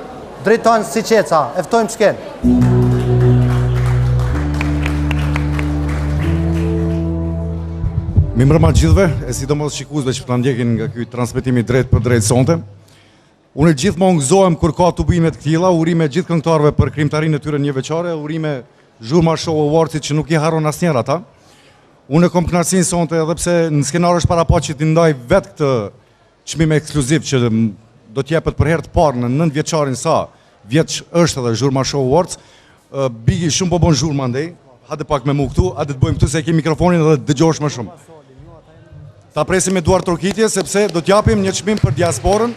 Driton Siçeca. E ftojmë shken. Mi mbrëma gjithve, e sidomos shikuesve që plan ndjekin nga ky transmetimi drejt për drejt sonte. Unë gjithmonë gëzohem kur ka tubime të këtilla, urime gjithë këngëtarëve për krijimtarinë e tyre njëveçare, urime Zhurma Show Awardsit që nuk i harron asnjëherë ata. Unë kom kënaqësinë sonte edhe pse në skenar është parapaq që t'i ndaj vetë këtë çmim ekskluziv që do t'jepet për herë të parë në 9 vjeçarin sa vjeç është edhe Zhurma Show Awards. Bigi shumë po bën zhurmë andej. Hajde pak me mua këtu, hajde të bëjmë këtu se e kemi mikrofonin dhe dëgjosh më shumë. Ta presim me duar trokitje sepse do t'japim një çmim për diasporën.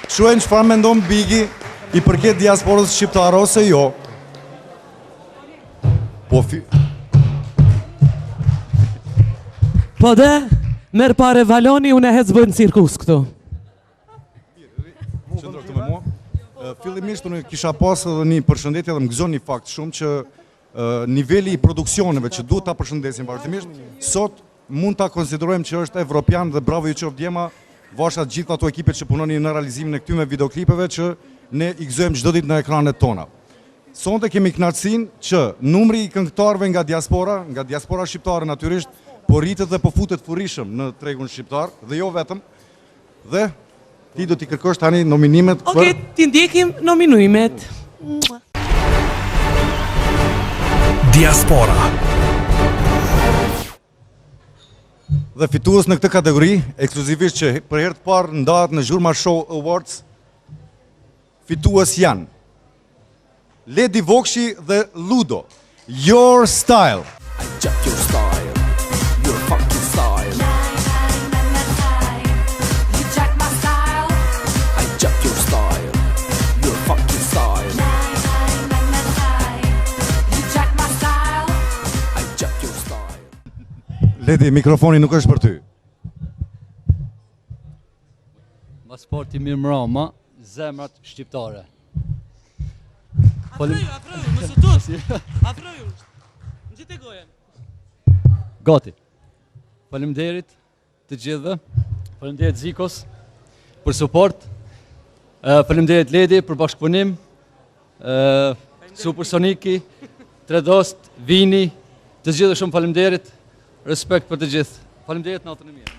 Shuajnë çfarë mendon Bigi i përket diasporës shqiptare ose jo. Po dhe, merë pare valoni, unë e hecë bëjnë cirkus këtu. Qëndro këtu me mua. Fillimisht unë kisha pas edhe një përshëndetje dhe më gëzon një fakt shumë që niveli i produksioneve që duhet ta përshëndesim vazhdimisht, sot mund ta konsiderojmë që është evropian dhe bravo ju qoft djema, vashat gjithë ato ekipet që punoni në realizimin e këtyre videoklipeve që ne i gëzojmë çdo ditë në ekranet tona. Sonte kemi kënaqësinë që numri i këngëtarëve nga diaspora shqiptare natyrisht, po rritet dhe po futet furrishëm në tregun shqiptar dhe jo vetëm. Dhe ti do t'i kërkosh tani nominimet për... Okej, ti ndjekim nominimet. Diaspora. Dhe fitues në këtë kategori, ekskluzivisht që për herë të parë ndahet në Zhurma Show Awards, fitues janë Ledi Vokshi dhe Ludo. Your Style. I jump your style, your fucking style. You jack my style. I jump your style, your fucking style. You jack my style. I jump your style. Ledi, mikrofoni nuk është për ty. Pasporti mirë mbrëma, zemrat shqiptare. Afroju, mësë tut. Afroju. Gjithë e gojen. Gati. Faleminderit të gjithëve. Faleminderit Zikos për support. Faleminderit Ledi për bashkëpunim. Supersoniki, Tredost, Vini, të gjithë shumë faleminderit. Respekt për të gjithë. Faleminderit natën e mirë.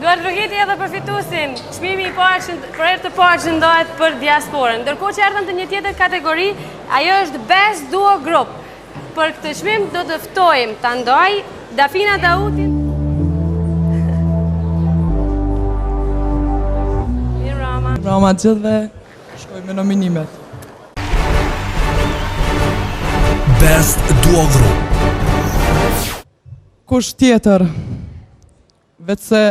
Duhet rrugiti edhe përfituesin. Çmimi i parë për herë të parë që ndohet për diasporën. Ndërkohë që erdhën të një tjetër kategori, ajo është Best Duo Group. Për këtë çmim do të ftojmë ta ndoj Dafina Dautin. Rama gjithve, shkoj me nominimet. Best Duo Group. Kush tjetër? Vetëse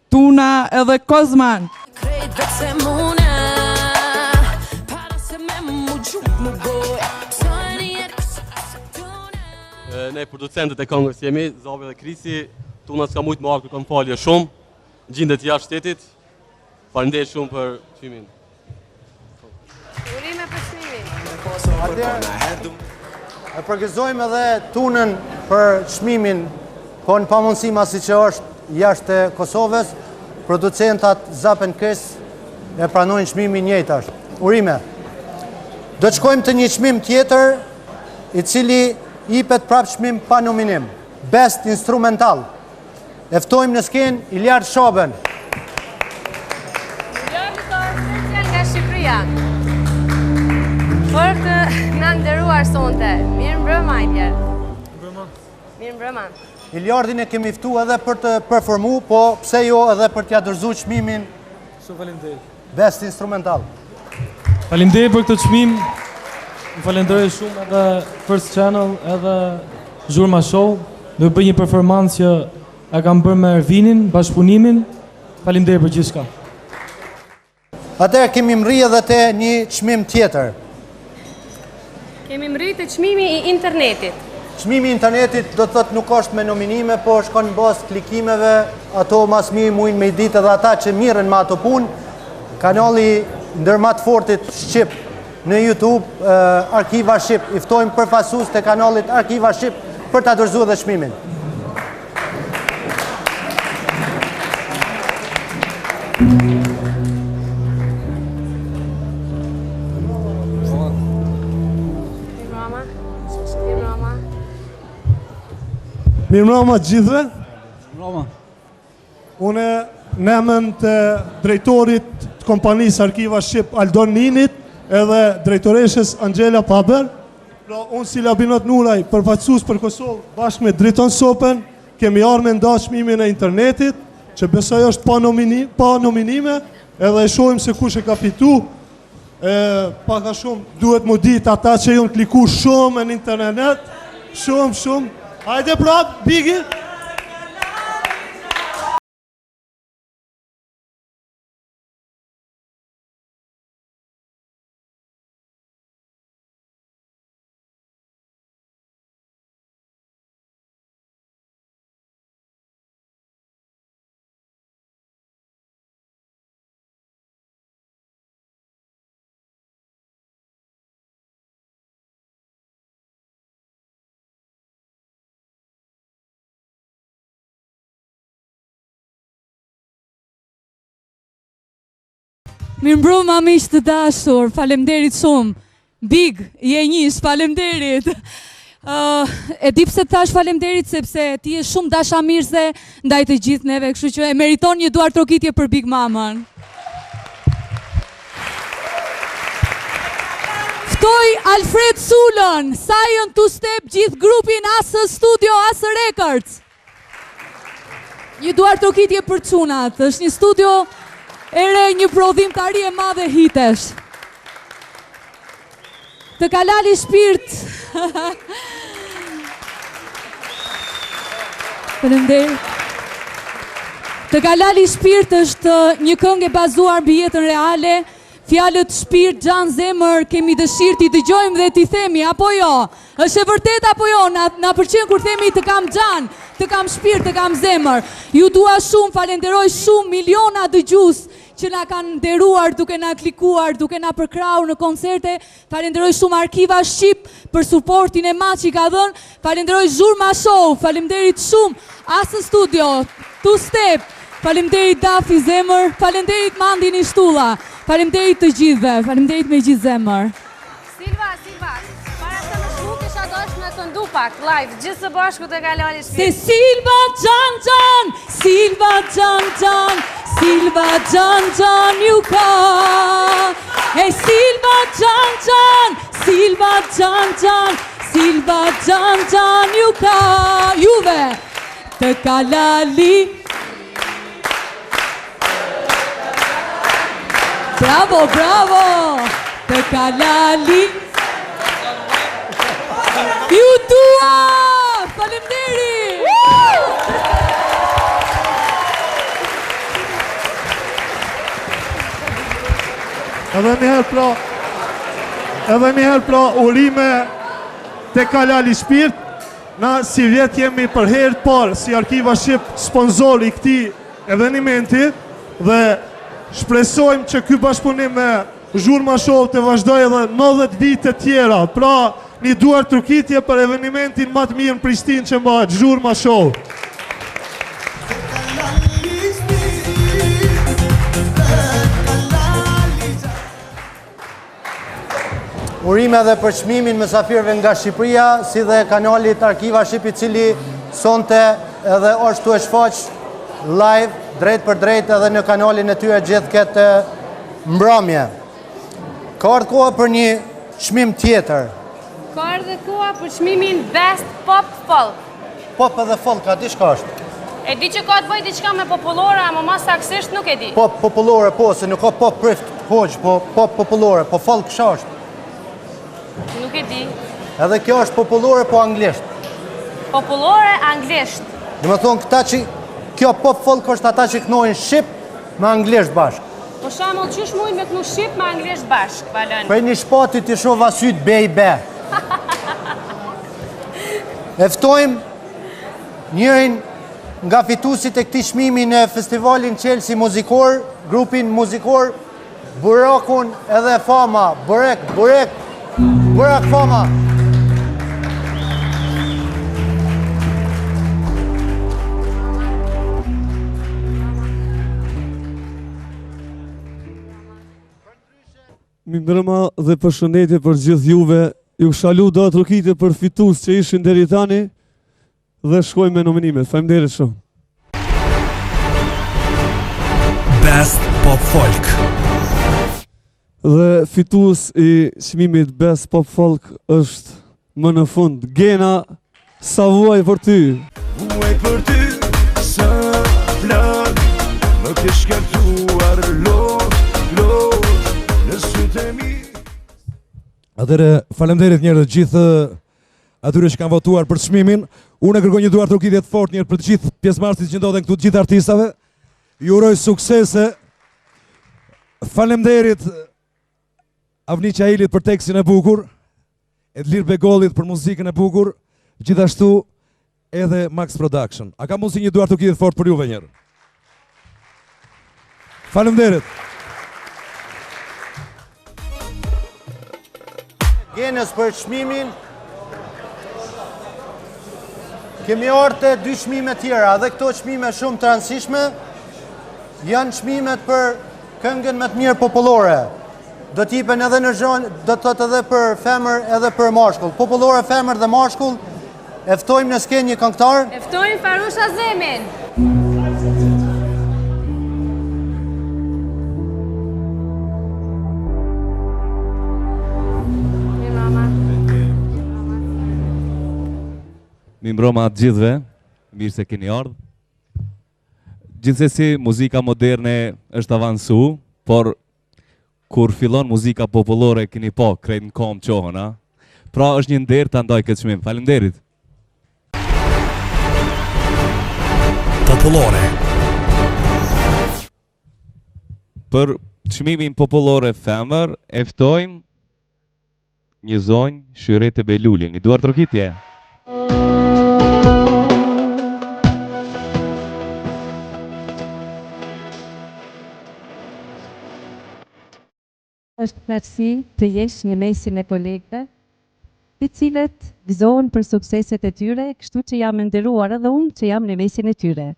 Tuna edhe Kozman. Krejt vetë se muna, para se me mu gjuk mu goj. Ne producentët e këngës jemi, Zavi dhe Krisi, Tuna s'ka mujtë më ardhur kërkon falje shumë, gjindet jashtë shtetit. Faleminderit shumë për çmimin. Urime për çmimin. E përgëzojmë edhe Tunën për çmimin, po në pamundësi masi që është jashtë Kosovës, producentat Zapen Kës e pranojnë çmimin njëjtash. Urime. Do të shkojmë të një çmim tjetër, i cili jepet prapë çmim pa nominim. Best Instrumental. E ftojmë në skenë Iljard Shabën. Nga Shqipëria. Për të na nderuar sonte. Mirë mbrëma Iljard. Mirë mbrëma. Iljardin e kemi ftu edhe për të performu, po pse jo edhe për t'ja dorëzuar çmimin. Shumë faleminderit. Best Instrumental. Faleminderit për këtë çmim. Ju falenderoj shumë edhe First Channel, edhe Zhurma Show. Do bëj një performancë që e kam bërë me Ervinin, bashkëpunimin. Faleminderit për gjithçka. Atëherë kemi mri edhe te një çmim tjetër. Kemi mri të çmimi i internetit. Çmimi i internetit do të thotë nuk është me nominime, po shkon në bazë klikimeve, ato mas miri mujnë me i ditë edhe ata që mirën me ato punë. Kanali ndër më të fortit shqip në YouTube, Arkiva Shqip, i ftojmë përfaqësues të kanalit Arkiva Shqip për ta dorëzuar dhe çmimin. Mirëmbrëma gjithëve. Mirëmbrëma. Unë në emër të drejtorit të kompanisë Arkiva Shqip Aldon Ninit edhe drejtoreshës Angela Paber. Pra unë si Labinot Nuraj, përfaqësues për Kosovë bashkë me Driton Sopen, kemi ardhur me nda çmimin e internetit, që besoj është pa nominime, edhe e shohim se kush e ka fitu. Paka shumë duhet më ditë ata që jonë kliku shumë në internet, shumë. Hajde prap, Bigi! Mirëmbrëma miq të dashur, faleminderit shumë. Big, je njësh, faleminderit. E di pse thash faleminderit sepse ti je shumë dashamirëse ndaj të gjithë neve, kështu që e meriton një duar trokitje për Big Mamën. Ftoj Alfred Sulën, Sion to Step, gjithë grupin Asë Studio, Asë Records. Një duar trokitje për çunat, është një studio ere, një prodhimtari e madhe hitesh. Të kalali shpirt. Faleminderit. Të kalali shpirt është një këngë e bazuar mbi jetën reale. Fjalët shpirt, gjan, zemër, kemi dëshirë t'i dëgjojmë dhe t'i themi, apo jo? Është e vërtet apo jo? Na pëlqen kur themi të kam gjan, të kam shpirt, të kam zemër. Ju dua shumë, falenderoj shumë miliona dëgjues që na kanë nderuar, duke na klikuar, duke na përkrahur në koncerte. Falenderoj shumë Arkiva Shqip për suportin e madh që ka dhënë. Falenderoj Zhurma Show, faleminderit shumë Asë Studio, Two Step. Faleminderit Dafi zemër, faleminderit Mandi një shtulla, faleminderit të gjithëve, faleminderit me gjithë zemër. Silva, para se më shku kisha dosh me këndu pak, live, gjithë së bashku të kaloni shpirt. Se Silva Gjan Gjan, Silva Gjan Gjan, Silva Gjan Gjan ju ka. E Silva Gjan Gjan, Silva Gjan Gjan, Silva Gjan Gjan ju ka. Juve të kalali. Bravo, bravo, të kalali. Ju tua, faleminderit. Edhe një herë pra urime të kalali shpirt. Na si vjet jemi për herë të parë si Arkiva Shqip sponsori këtij evenimenti dhe shpresojmë që ky bashkëpunim me Zhurma Show të vazhdojë edhe 90 vite tjera. Pra një duar trukitje për evenimentin më të mirë në Prishtinë që mbahet, Zhurma Show. Urime dhe për çmimin mysafirëve nga Shqipëria, si dhe kanalit Arkiva Shqip i cili sonte edhe është tu e shfaq live, drejt për drejt edhe në kanalin e tyre gjithë këtë mbrëmje. Ka ardhur koha për një çmim tjetër. Ka ardhur koha për çmimin Best Pop Folk. Pop edhe folk, a di çka është? E di që ka të bëjë diçka me popullore, ama më saktësisht nuk e di. Pop popullore po, se nuk ka pop prift hoq, po pop popullore, po folk çka është? Nuk e di. Edhe kjo është popullore po anglisht. Popullore anglisht. Dhe më thonë këta që kjo pop folk është ata që knojnë shqip me anglisht bashkë. Po shembull, qysh mujnë me knu shqip me anglisht bashkë, Valën? Prej një shpati të shoh asyt be. Eftojmë njërin nga fituesit e këtij çmimi në festivalin Chelsea muzikor, grupin muzikor Burakun edhe Fama. Burak Fama. Mi mbrëma dhe përshëndetje për gjithë juve. Ju shalu do të rukite për fitues që ishin deri tani dhe shkojmë me nominimet. Faleminderit shumë. Best Pop Folk. Dhe fitues i çmimit Best Pop Folk është më në fund Gena, sa vuaj për ty. Vuaj për ty, sa plan, më ke shkaktuar në sytë e mi. Atëre, faleminderit njerëz të gjithë atyre që kanë votuar për çmimin. Unë kërkoj një duar trokitje të fortë njerëz për të gjithë pjesëmarrësit që ndodhen këtu, të gjithë artistave. Ju uroj suksese. Faleminderit Avni Qailit për tekstin e bukur, Edlir Begollit për muzikën e bukur, gjithashtu edhe Max Production. A ka mundsi një duar trokitje të fortë për juve njerëz? Faleminderit. Genës për çmimin. Kemi ardhur 2 çmime tjera, dhe këto çmime shumë të rëndësishme janë çmimet për këngën më të mirë popullore. Do t'ipen edhe në zhonë, do të thotë edhe për femër edhe për mashkull. Popullore, femër dhe mashkull. E ftojmë në skenë një këngëtar. E ftojmë Farush Azemin. Mi mbroma të gjithve, mirë se keni ardhë. Gjithsesi, muzika moderne është avansu, por kur fillon muzika popullore keni po krejt në kom qohën, a? Pra është një nder të ndaj këtë çmim. Faleminderit. Popullore. Për çmimin popullore femër, e ftojmë një zonjë Shyrete Beluli. Një duar trokitje. Është knatësi të jesh një mesin e kolegëve, të cilët gëzohen për sukseset e tyre, kështu që jam nderuar edhe unë që jam në mesin e tyre.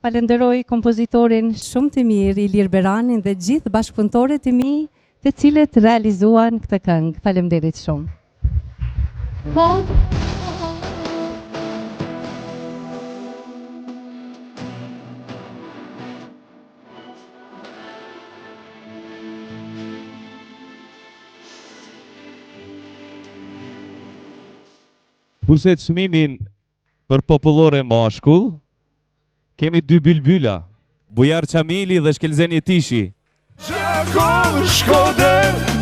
Falenderoj kompozitorin shumë të mirë, Ilir Beranin dhe gjithë bashkëpunëtorët e mi, të cilët realizuan këtë këngë. Faleminderit shumë. Kurse çmimin për popullore mashkull, kemi 2 bylbyla, Bujar Qamili dhe Shkelzeni Tishi. Gjakon Shkode,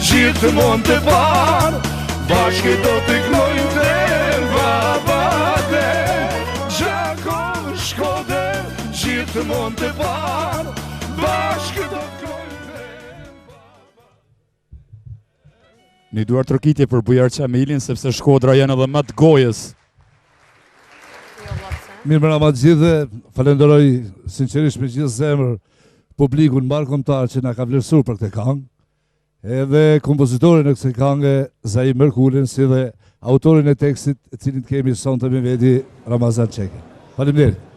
gjithmonë të parë, bashkë do të knojnë dhe babate. Gjakon Shkode, gjithmonë të parë, bashkë do të knojnë dhe Një duar trokitje për Bujar Qamilin, sepse Shkodra janë edhe më të gojës. Mirë mbrëma të gjithë dhe falenderoj sinqerisht me gjithë zemër publikun mbarkombëtar që na ka vlerësuar për këtë këngë, edhe kompozitorin e kësaj këngë Zaim Merkulin, si dhe autorin e tekstit, e cilin kemi sonte me veti Ramazan Çeki. Faleminderit.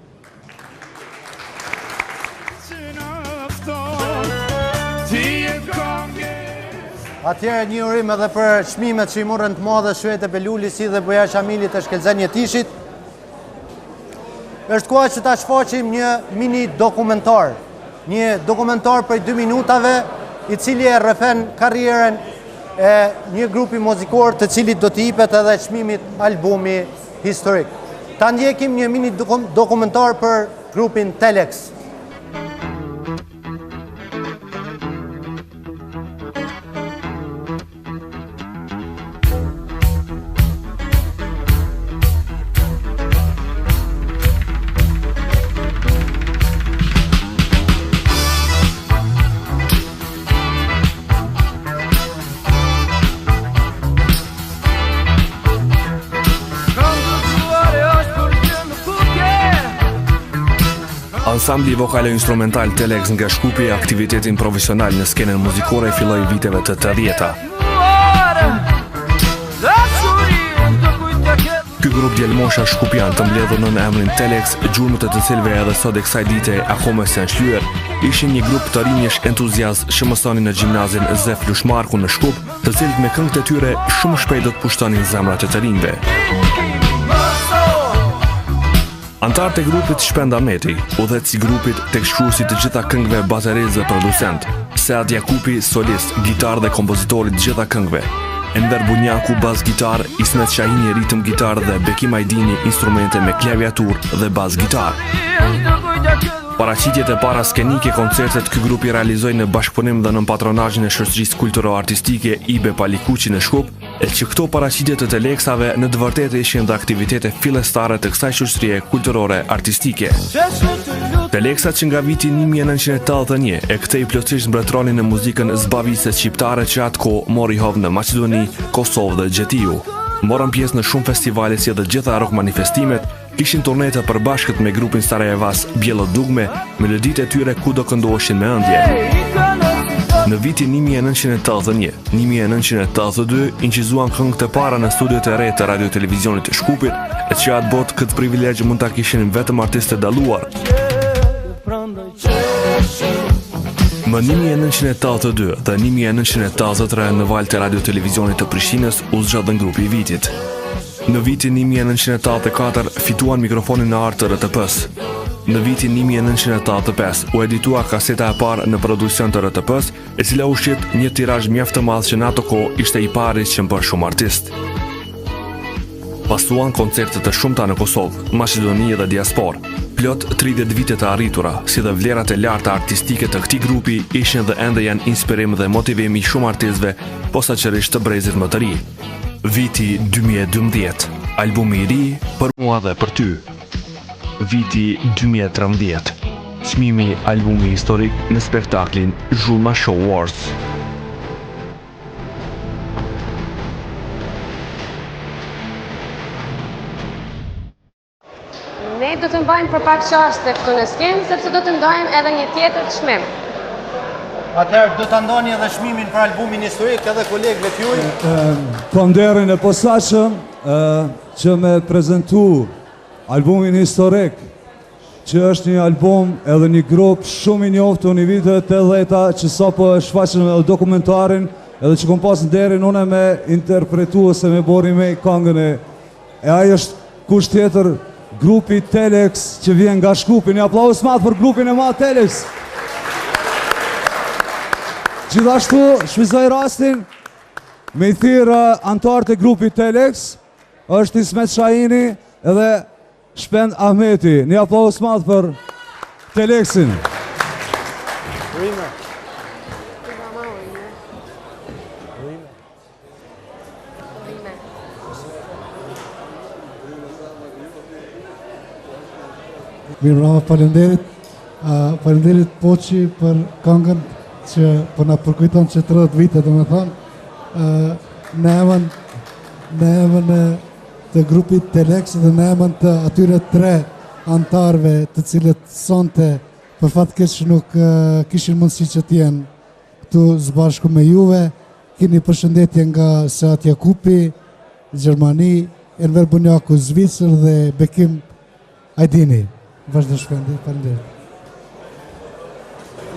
Atëherë një urim edhe për çmimet që i morën të madhe Shëvet e Beluli si dhe Bujar Qamili të Shkelzeni Tishit. Është koha që ta shfaqim një mini dokumentar. Një dokumentar për 2 minutave i cili e rrëfen karrierën e një grupi muzikor të cilit do t'i jepet edhe çmimit albumi historik. Ta ndjekim një mini dokumentar për grupin Telex. Ansambli vokalo-instrumental Telex nga Shkupi aktivitetin profesional në skenën muzikore filloi viteve të 80-ta. Ky grup djalmosha shkupian të mbledhur në emrin Telex, gjurmët e të cilëve edhe sot e kësaj dite akoma janë shlyer, ishin një grup të rinjesh entuziast që mësonin në gjimnazin Zef Lushmarku në Shkup, të cilët me këngët e tyre shumë shpejt do të pushtonin zemrat e të rinjve. Antarët e grupit Shpend Ahmeti, udhëheqësi i grupit tek shkruesi të gjitha këngëve, baterist dhe producent, Sead Jakupi, solist, gitar dhe kompozitori të gjitha këngëve, Enver Bunjaku, bas gitar, Ismet Shahini, ritëm gitar dhe Bekim Ajdini, instrumente me klaviatur dhe bas gitar. Paraqitjet e para skenike koncertet ky grupi realizoi në bashkëpunim dhe në patronazhin e shoqërisë kulturo-artistike Ibe Palikuqi në Shkup, e që këto paraqitje të Telexave në të vërtetë ishin dhe aktivitete fillestare të kësaj shoqërie kulturore artistike. Telexat që nga viti 1981 e kthei plotësisht mbretronin në muzikën zbavise shqiptare që atkohë mori hovë në Maqedoni, Kosovë dhe Gjetiu. Morën pjesë në shumë festivale si dhe gjitha rock manifestimet, kishin turnete përbashkët me grupin Sarajevas Bjelo Dugme, meloditë e tyre kudo këndoheshin me ëndje. Në vitin 1981, 1982 incizuan këngët e para në studiot e re të radio televizionit të Shkupit, e që atë botë këtë privilegj mund ta kishin vetëm artistë dalluar. Më 1982 dhe 1983 në valë të radio televizionit të Prishtinës u zgjodhen grupi i vitit. Në vitin 1984 fituan mikrofonin në artë të RTP-s. Në vitin 1985 u editua kaseta e parë në produksion të RTP-s, e cila u shit një tirazh mjaft të madh që në ato kohë ishte i paritshëm për shumë artistë. Pasuan koncertet të shumta në Kosovë, Maqedoni dhe diasporë. Plot 30 vite të arritura, si dhe vlerat e larta artistike të këtij grupi ishin dhe ende janë inspirim dhe motivim i shumë artistëve, posaçërisht të brezit më të ri. Viti 2012, albumi i ri për mua dhe për ty. Viti 2013, çmimi albumi historik në spektaklin Zhurma Show Awards. Ne do të mbajmë për pak çaste këtu në skenë, sepse do të ndajmë edhe një tjetër çmim. Atëherë do ta ndani edhe çmimin për albumin historik edhe kolegëve tuaj. Kam nderin e posaçëm që me prezentu albumin historik, që është një album edhe një grup shumë i njohur në vitet 80-ta, që sapo e shfaqëm edhe dokumentarin, edhe që kom pas nderin unë me interpretu ose me bori me këngën e ai është kush tjetër, grupi Telex që vjen nga Shkupi. Një aplauz madh për grupin e madh Telex. Gjithashtu shfrytëzoj rastin me i thirr anëtarët e grupit Telex është Ismet Shahini edhe Shpend Ahmeti. Një aplauz madh për Teleksin. Mirë brava, falenderit. Falenderit Poçi për këngën që po na përkujton që 30 vite, domethënë. Në emën të grupit Telex dhe në emën të atyre 3 antarëve të cilët sonte për fat keq nuk kishin mundësi që të jenë këtu së bashku me juve. Keni përshëndetje nga Seat Jakupi, Gjermani, Enver Bunjaku, Zvicër dhe Bekim Ajdini. Vazhdo Shpendi, falenderit.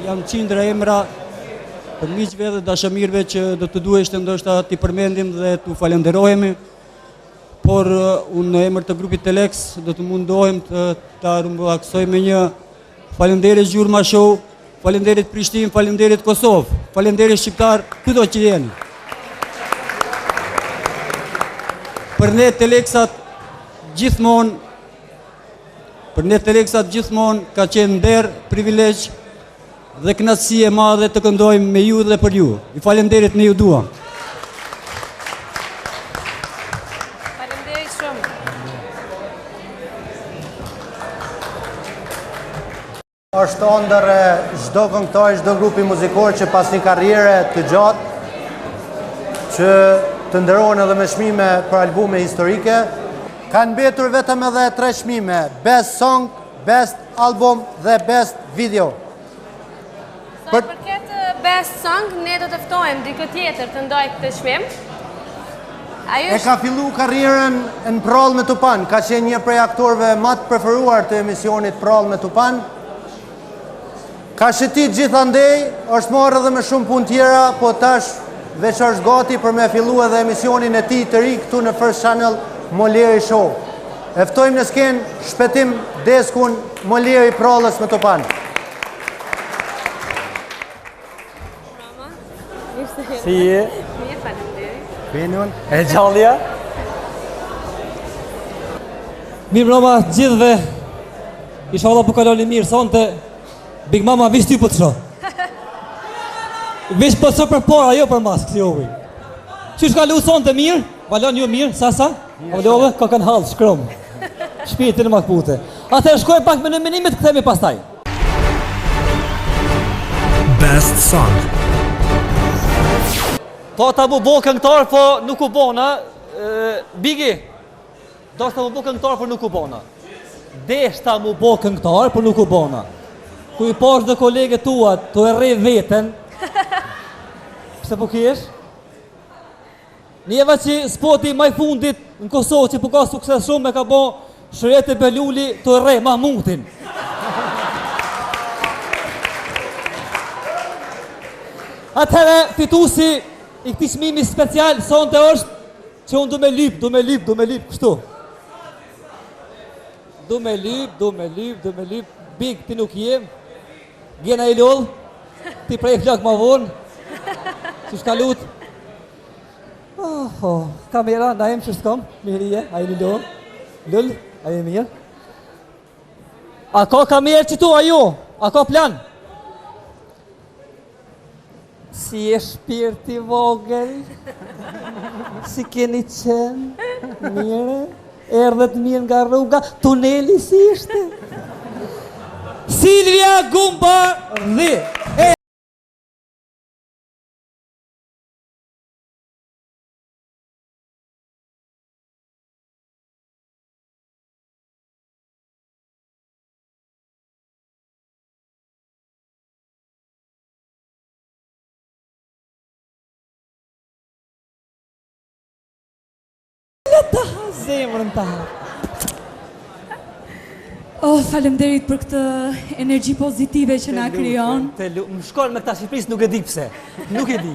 Jam qindra emra për miqve dhe dashamirëve që do të duheshte ndoshta t'i përmendim dhe t'u falenderojemi, por unë në emër të grupit Telex do të mundohem të rumbullaksoj me një falenderit Gjurma Show, falenderit Prishtinë, falenderit Kosovë, falenderit Shqiptar, kudo që jeni. Për ne Telexat gjithmonë ka qenë nder, privilegj dhe kënaqësi e madhe të këndojmë me ju dhe për ju. I falenderit, ne ju duam. Falenderit shumë. Është ndër çdo këngëtar, çdo grupi muzikor që pas një karriere të gjatë që të nderohen edhe me çmime për albume historike, kanë mbetur vetëm edhe 3 çmime: Best Song, Best Album dhe Best Video. Sa i përket Best Song, ne do të ftojmë dikë tjetër të ndajë këtë çmim. E ka fillu karrierën në Prall me Tupan, ka qenë një prej aktorëve më të preferuar të emisionit Prall me Tupan. Ka shëtit gjithandej, është marrë edhe me shumë punë tjera, po tash veç është gati për me fillu edhe emisionin e tij të ri këtu në First Channel, Molieri Show. E ftojmë në skenë shpëtim Deskun Molieri Prallës me Tupan. Si je? Mirë, falenderit. Benun? E gjallja? Mirë broma gjithve, inshallah po kaloni mirë sonte. Big Mama vish ty po të shoh. Vish po të shoh për para, jo për mas, kësi ovi. Qysh ka lu sonte mirë? Valon ju mirë, sa? Valove, ka kanë halë, shkrom. Shpirtin e makpute. Atëherë shkoj pak me nominimet, kthehemi pastaj. Best Song. Po ta mu bo këngëtar, po nuk u bona. Bigi, do shta mu bo këngëtar, po nuk u bona. Deshta mu bo këngëtar, po nuk u bona. Ku i pash dhe kolege tua, të e re veten. Pse po kjesh? Njeva që spoti maj fundit në Kosovë që po ka sukses shumë me ka bo Shërete Beluli të e re Mahmutin. Atëherë fitusi i këtij çmimi special sonte është që unë du me lyp, kështu. Du me lyp, Big, ti nuk jem. Gjena i lull, ti prej flak ma vonë. Si shka lut? Kamera, na jem që s'kam, mirije, a jeni lull. Lull, a jeni mirë. A ka kamerë që tu, a jo? A ka plan? Si e shpirti vogël, si keni qenë, mire, erdhet mirë nga rruga, tuneli si ishte. Silvia Gumbardhi. Zemrën ta. Falemderit për këtë energji pozitive që na krijon. Më shkon me këta Shqipërisë, nuk e di pse. Nuk e di.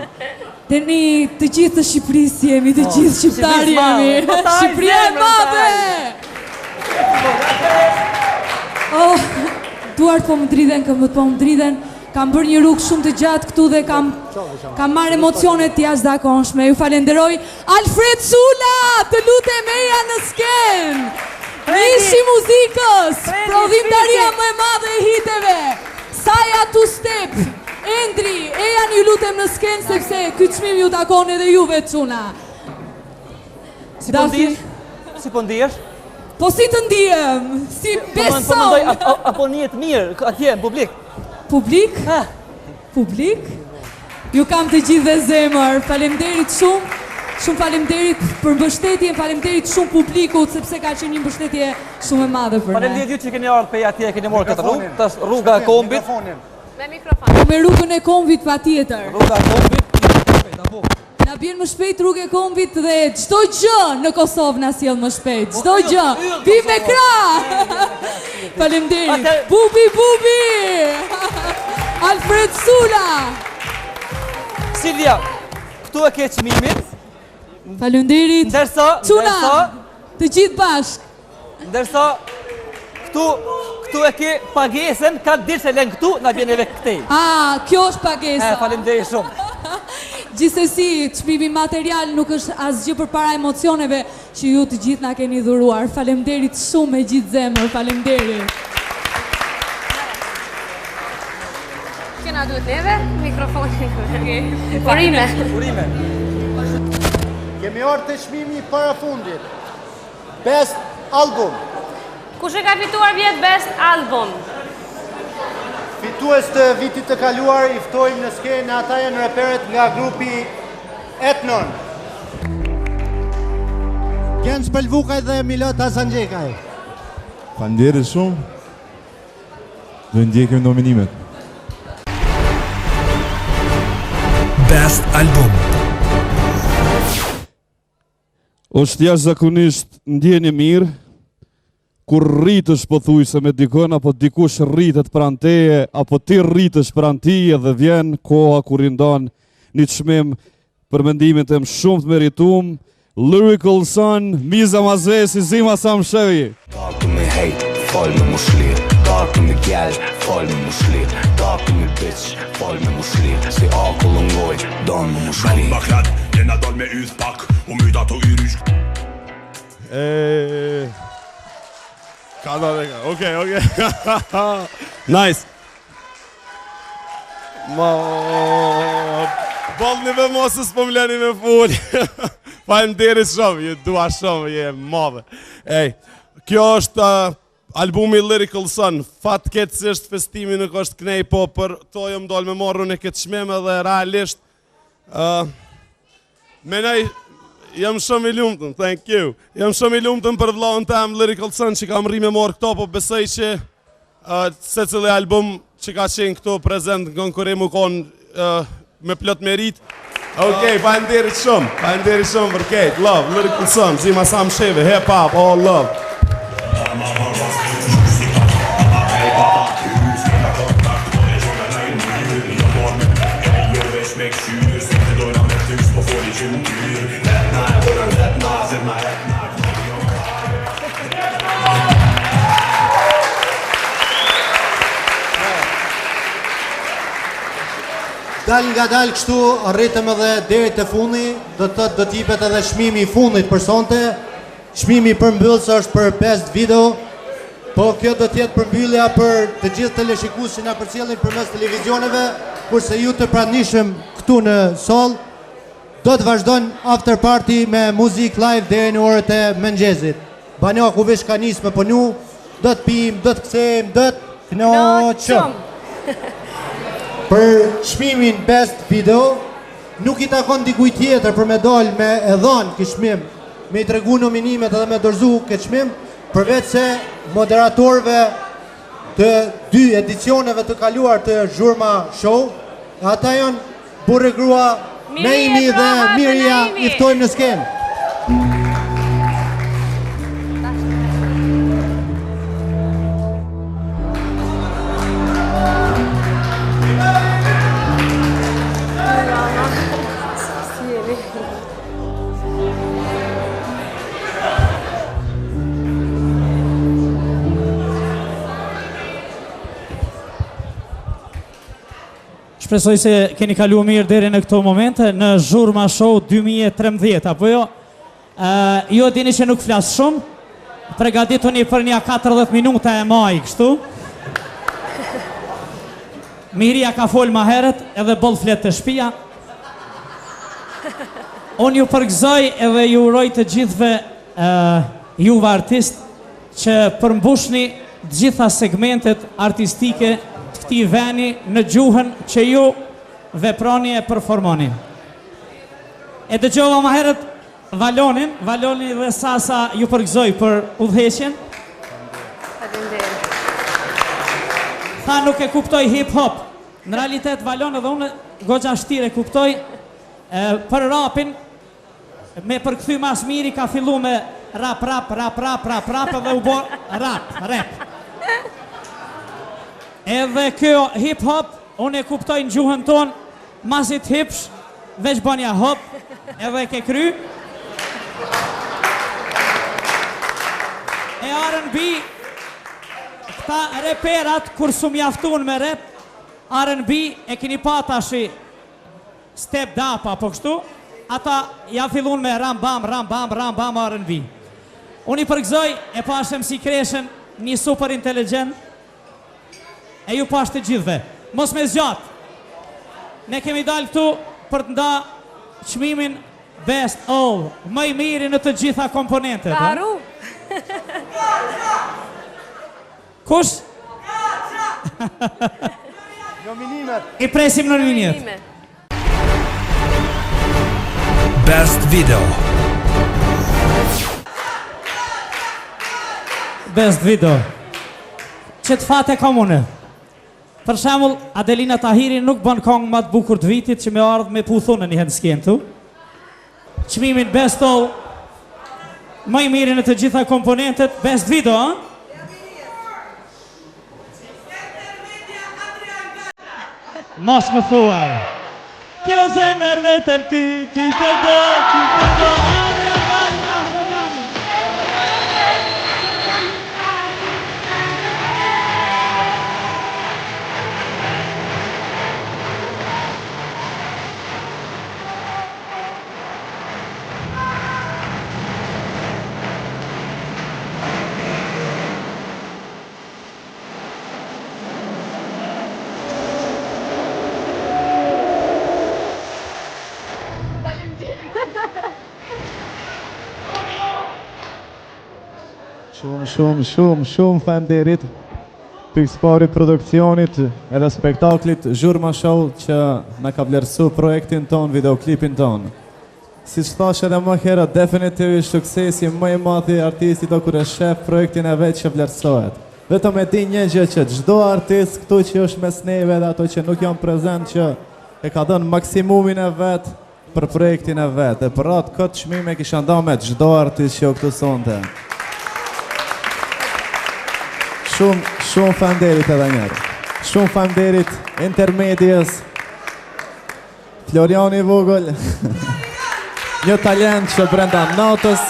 Tani të gjithë të Shqipërisë jemi, të gjithë shqiptarë jemi. Shqipëria e madhe! Duart po më dridhen, këmbët po më dridhen. kam bërë një rrugë shumë të gjatë këtu dhe kam marrë emocionet të jashtëzakonshme. Ju falenderoj. Alfred Sula, të lutem eja në skenë. Mishi muzikës, prodhimtaria më e madhe e hiteve. Saja Two Step, Endri, eja një lutem në skenë sepse ky çmim ju takon edhe juve çuna. Si po ndihesh? Si po ndihesh? Po si të ndihem, si beson. Apo njihet mirë, atje në publik? Publik? Publik? Ju kam të gjithë dhe zemër, faleminderit shumë. Shumë faleminderit për mbështetjen, faleminderit shumë publikut sepse ka qenë një mbështetje shumë e madhe për ne. Faleminderit ju që keni ardhur pe atje, keni marrë këtë rrugë, tash rruga e Kombit. Me mikrofon. Me rrugën e Kombit patjetër. Rruga e Kombit. Na bjen më shpejt rrugë e Kombit dhe çdo gjë në Kosovë na sjell më shpejt. Çdo gjë. Vim me krah. Faleminderit. Bubi. Alfred Sula. Silvia, këtu e ke çmimin. Faleminderit. Ndërsa, të gjithë bashk. Ndërsa këtu e ke pagesën, ka dirë se lën këtu, na vjen edhe këtej. Kjo është pagesa. Faleminderit shumë. Gjithsesi, çmimi material nuk është asgjë përpara emocioneve që ju të gjithë na keni dhuruar. Faleminderit shumë me gjithë zemër, faleminderit. Kena duhet neve, mikrofonin. Urime. Kemi orë të çmimi para fundit. Best Album. Kush e ka fituar vjet Best Album? Fitues të vitit të kaluar i ftojmë në skenë, ata janë raperet nga grupi Etnon. Gens Pelvukaj dhe Milot Hasanxhekaj. Faleminderit shumë. Do ndjekim nominimet. Best Album. Është jashtëzakonisht ndjenjë mirë kur rritësh pothuajse me dikon apo dikush rritet pranë teje apo ti rritesh pranë tij dhe vjen koha kur i ndon një çmim për mendimin tim shumë të merituar. Lyrical Son, Miza Mazvesi, Zima Samshevi. Talk me hate, fol me mushlir. Talk me gal, fol me mushlir. Talk me bitch, fol me mushlir. Si akull ngoj, don me mushlir. Baklat, jena dal me yth pak, myta të yrysh. Ka da dhe ka, okej. Nice. Bolni me mosës po mleni me full. Faleminderit shumë, ju dua shumë, je madhe. Kjo është albumi Lyrical Son. Fatkeqësisht festimi nuk është knej, po për to jam dal me marrën e këtë çmim edhe realisht menoj jam shumë i lumtur, thank you. Jam shumë i lumtur për vllahun tim Lyrical Son që kam rri me marrë këto, po besoj që secili album që ka qenë këtu prezent në konkurrim u konë me plot merit. Okej, faleminderit shumë për këtë. Love, Lyrical Son, Zima Samshevi, hip hop, all love. Dal nga dal kështu, arritëm edhe deri te fundi, do të jepet edhe çmimi i fundit për sonte. Çmimi i përmbyllës është për best video, po kjo do të jetë përmbyllja për të gjithë teleshikuesit që na përcjellin përmes televizioneve, kurse ju të pranishëm këtu në sall, do të vazhdojnë after party me muzikë live deri në orët e mëngjesit. Banoku veç ka nisë me punu, do të pim, do të kthejmë, do të knoqëm. Për çmimin best video, nuk i takon dikujt tjetër për me dal me e dhënë këtë çmim, me i tregu nominimet edhe me dorëzu këtë çmim, përveç se moderatorëve të 2 edicioneve të kaluar të Zhurma Show, ata janë burrë grua Neimi dhe Mirja, i ftojmë në skenë. Shpresoj se keni kaluar mirë deri në këto momente në Zhurma Show 2013, apo jo? Jo dini që nuk flas shumë. Përgatituni për një 40 minuta e maj, kështu. Miria ka fol ma heret edhe boll flet të shtëpia. Unë ju përgëzoj edhe ju uroj të gjithve juve artist që përmbushni të gjitha segmentet artistike të këtij veni në gjuhën që ju veproni e performoni. E dëgjova më herët Valoni dhe Sasa ju përgëzoj për udhëheqjen. Tha nuk e kuptoj hip-hop. Në realitet Valon edhe unë goxha shtire kuptoj për rapin me përkthy mas miri ka fillu me rap edhe u bo rap. Edhe kjo hip-hop, unë e kuptoj në gjuhën ton, masit hipsh, veç banja hop, edhe ke kry. E R&B, këta reperat, kur su mjaftun me rap, R&B e kini pa tashi step dapa, po kështu, ata ja fillun me ram bam R&B. Unë i përgëzoj e pashem si Kreshen, një super inteligent, e ju pash të gjithve. Mos me zgjat. Ne kemi dalë këtu për të nda çmimin Best All, më i miri në të gjitha komponentet. Karu. Kush? I presim në minjet. Best Video. Best Video. Që të fate komune. Për shembull, Adelina Tahiri nuk bën këngë më të bukur të vitit që me ardhë me puthun në një hendskjen tu. Çmimin Best All, më i miri në të gjitha komponentet, Best Video, a? Mos më thua. Kjo zemër vetëm ti të do. Shumë faleminderit pikësparit produksionit edhe spektaklit Zhurma Show që na ka vlerësuar projektin ton, videoklipin ton. Siç thash edhe më herët, definitivisht suksesi më i madh i artistit kur e shef projektin e vet që vlerësohet. Vetëm e di një gjë që çdo artist këtu që është mes neve dhe ato që nuk janë prezant që e ka dhënë maksimumin e vet për projektin e vet. E për atë këtë çmim e kisha ndarë me çdo artist që këtu sonte. Shumë faleminderit edhe njërë. Shumë faleminderit Intermedias, Floriani Vogël, një talent që brenda notës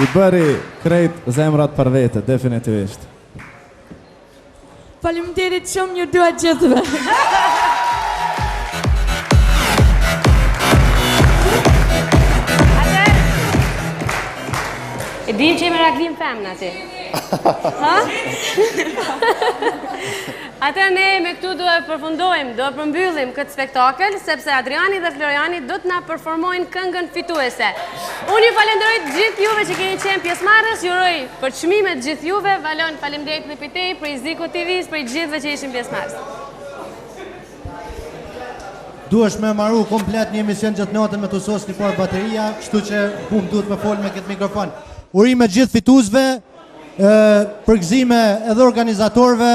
i bëri krejt zemrat për vete, definitivisht. Faleminderit shumë ju dua gjithëve. E di që jemi Raglim Femna ti. Ha? Atër ne me këtu do e përfundojmë, do e përmbyllim këtë spektakel, sepse Adriani dhe Floriani do të na performojnë këngën fituese. Unë ju falenderoj të gjithë juve që keni qenë pjesëmarrës, ju uroj për çmimet të gjithë juve, Valon faleminderit në Pitej, për Iziko TV-s, për gjithëve që ishin pjesëmarrës. Duhesh me marru komplet një emision gjatë natën me të sos një parë bateria, kështu që duhet me folë me këtë mikrofon. Urime gjithë fituzve, përgëzime edhe organizatorve,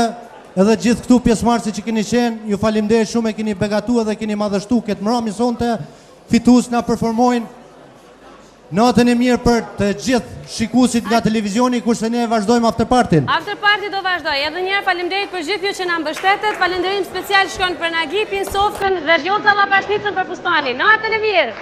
edhe gjithë këtu pjesëmarrësit që keni qenë, ju faleminderit shumë e keni begatu edhe keni madhështu këtë mbrëmje sonte, fituz na performojnë. Natën e mirë për të gjithë shikuesit nga televizioni, kurse ne vazhdojmë afterpartin. Afterparti do vazhdoj. Edhe një herë faleminderit për gjithë ju që na mbështetet. Falënderim special shkon për Nagipin, Sofën dhe Rjota Llapashnicën për fustanin. Natën e mirë.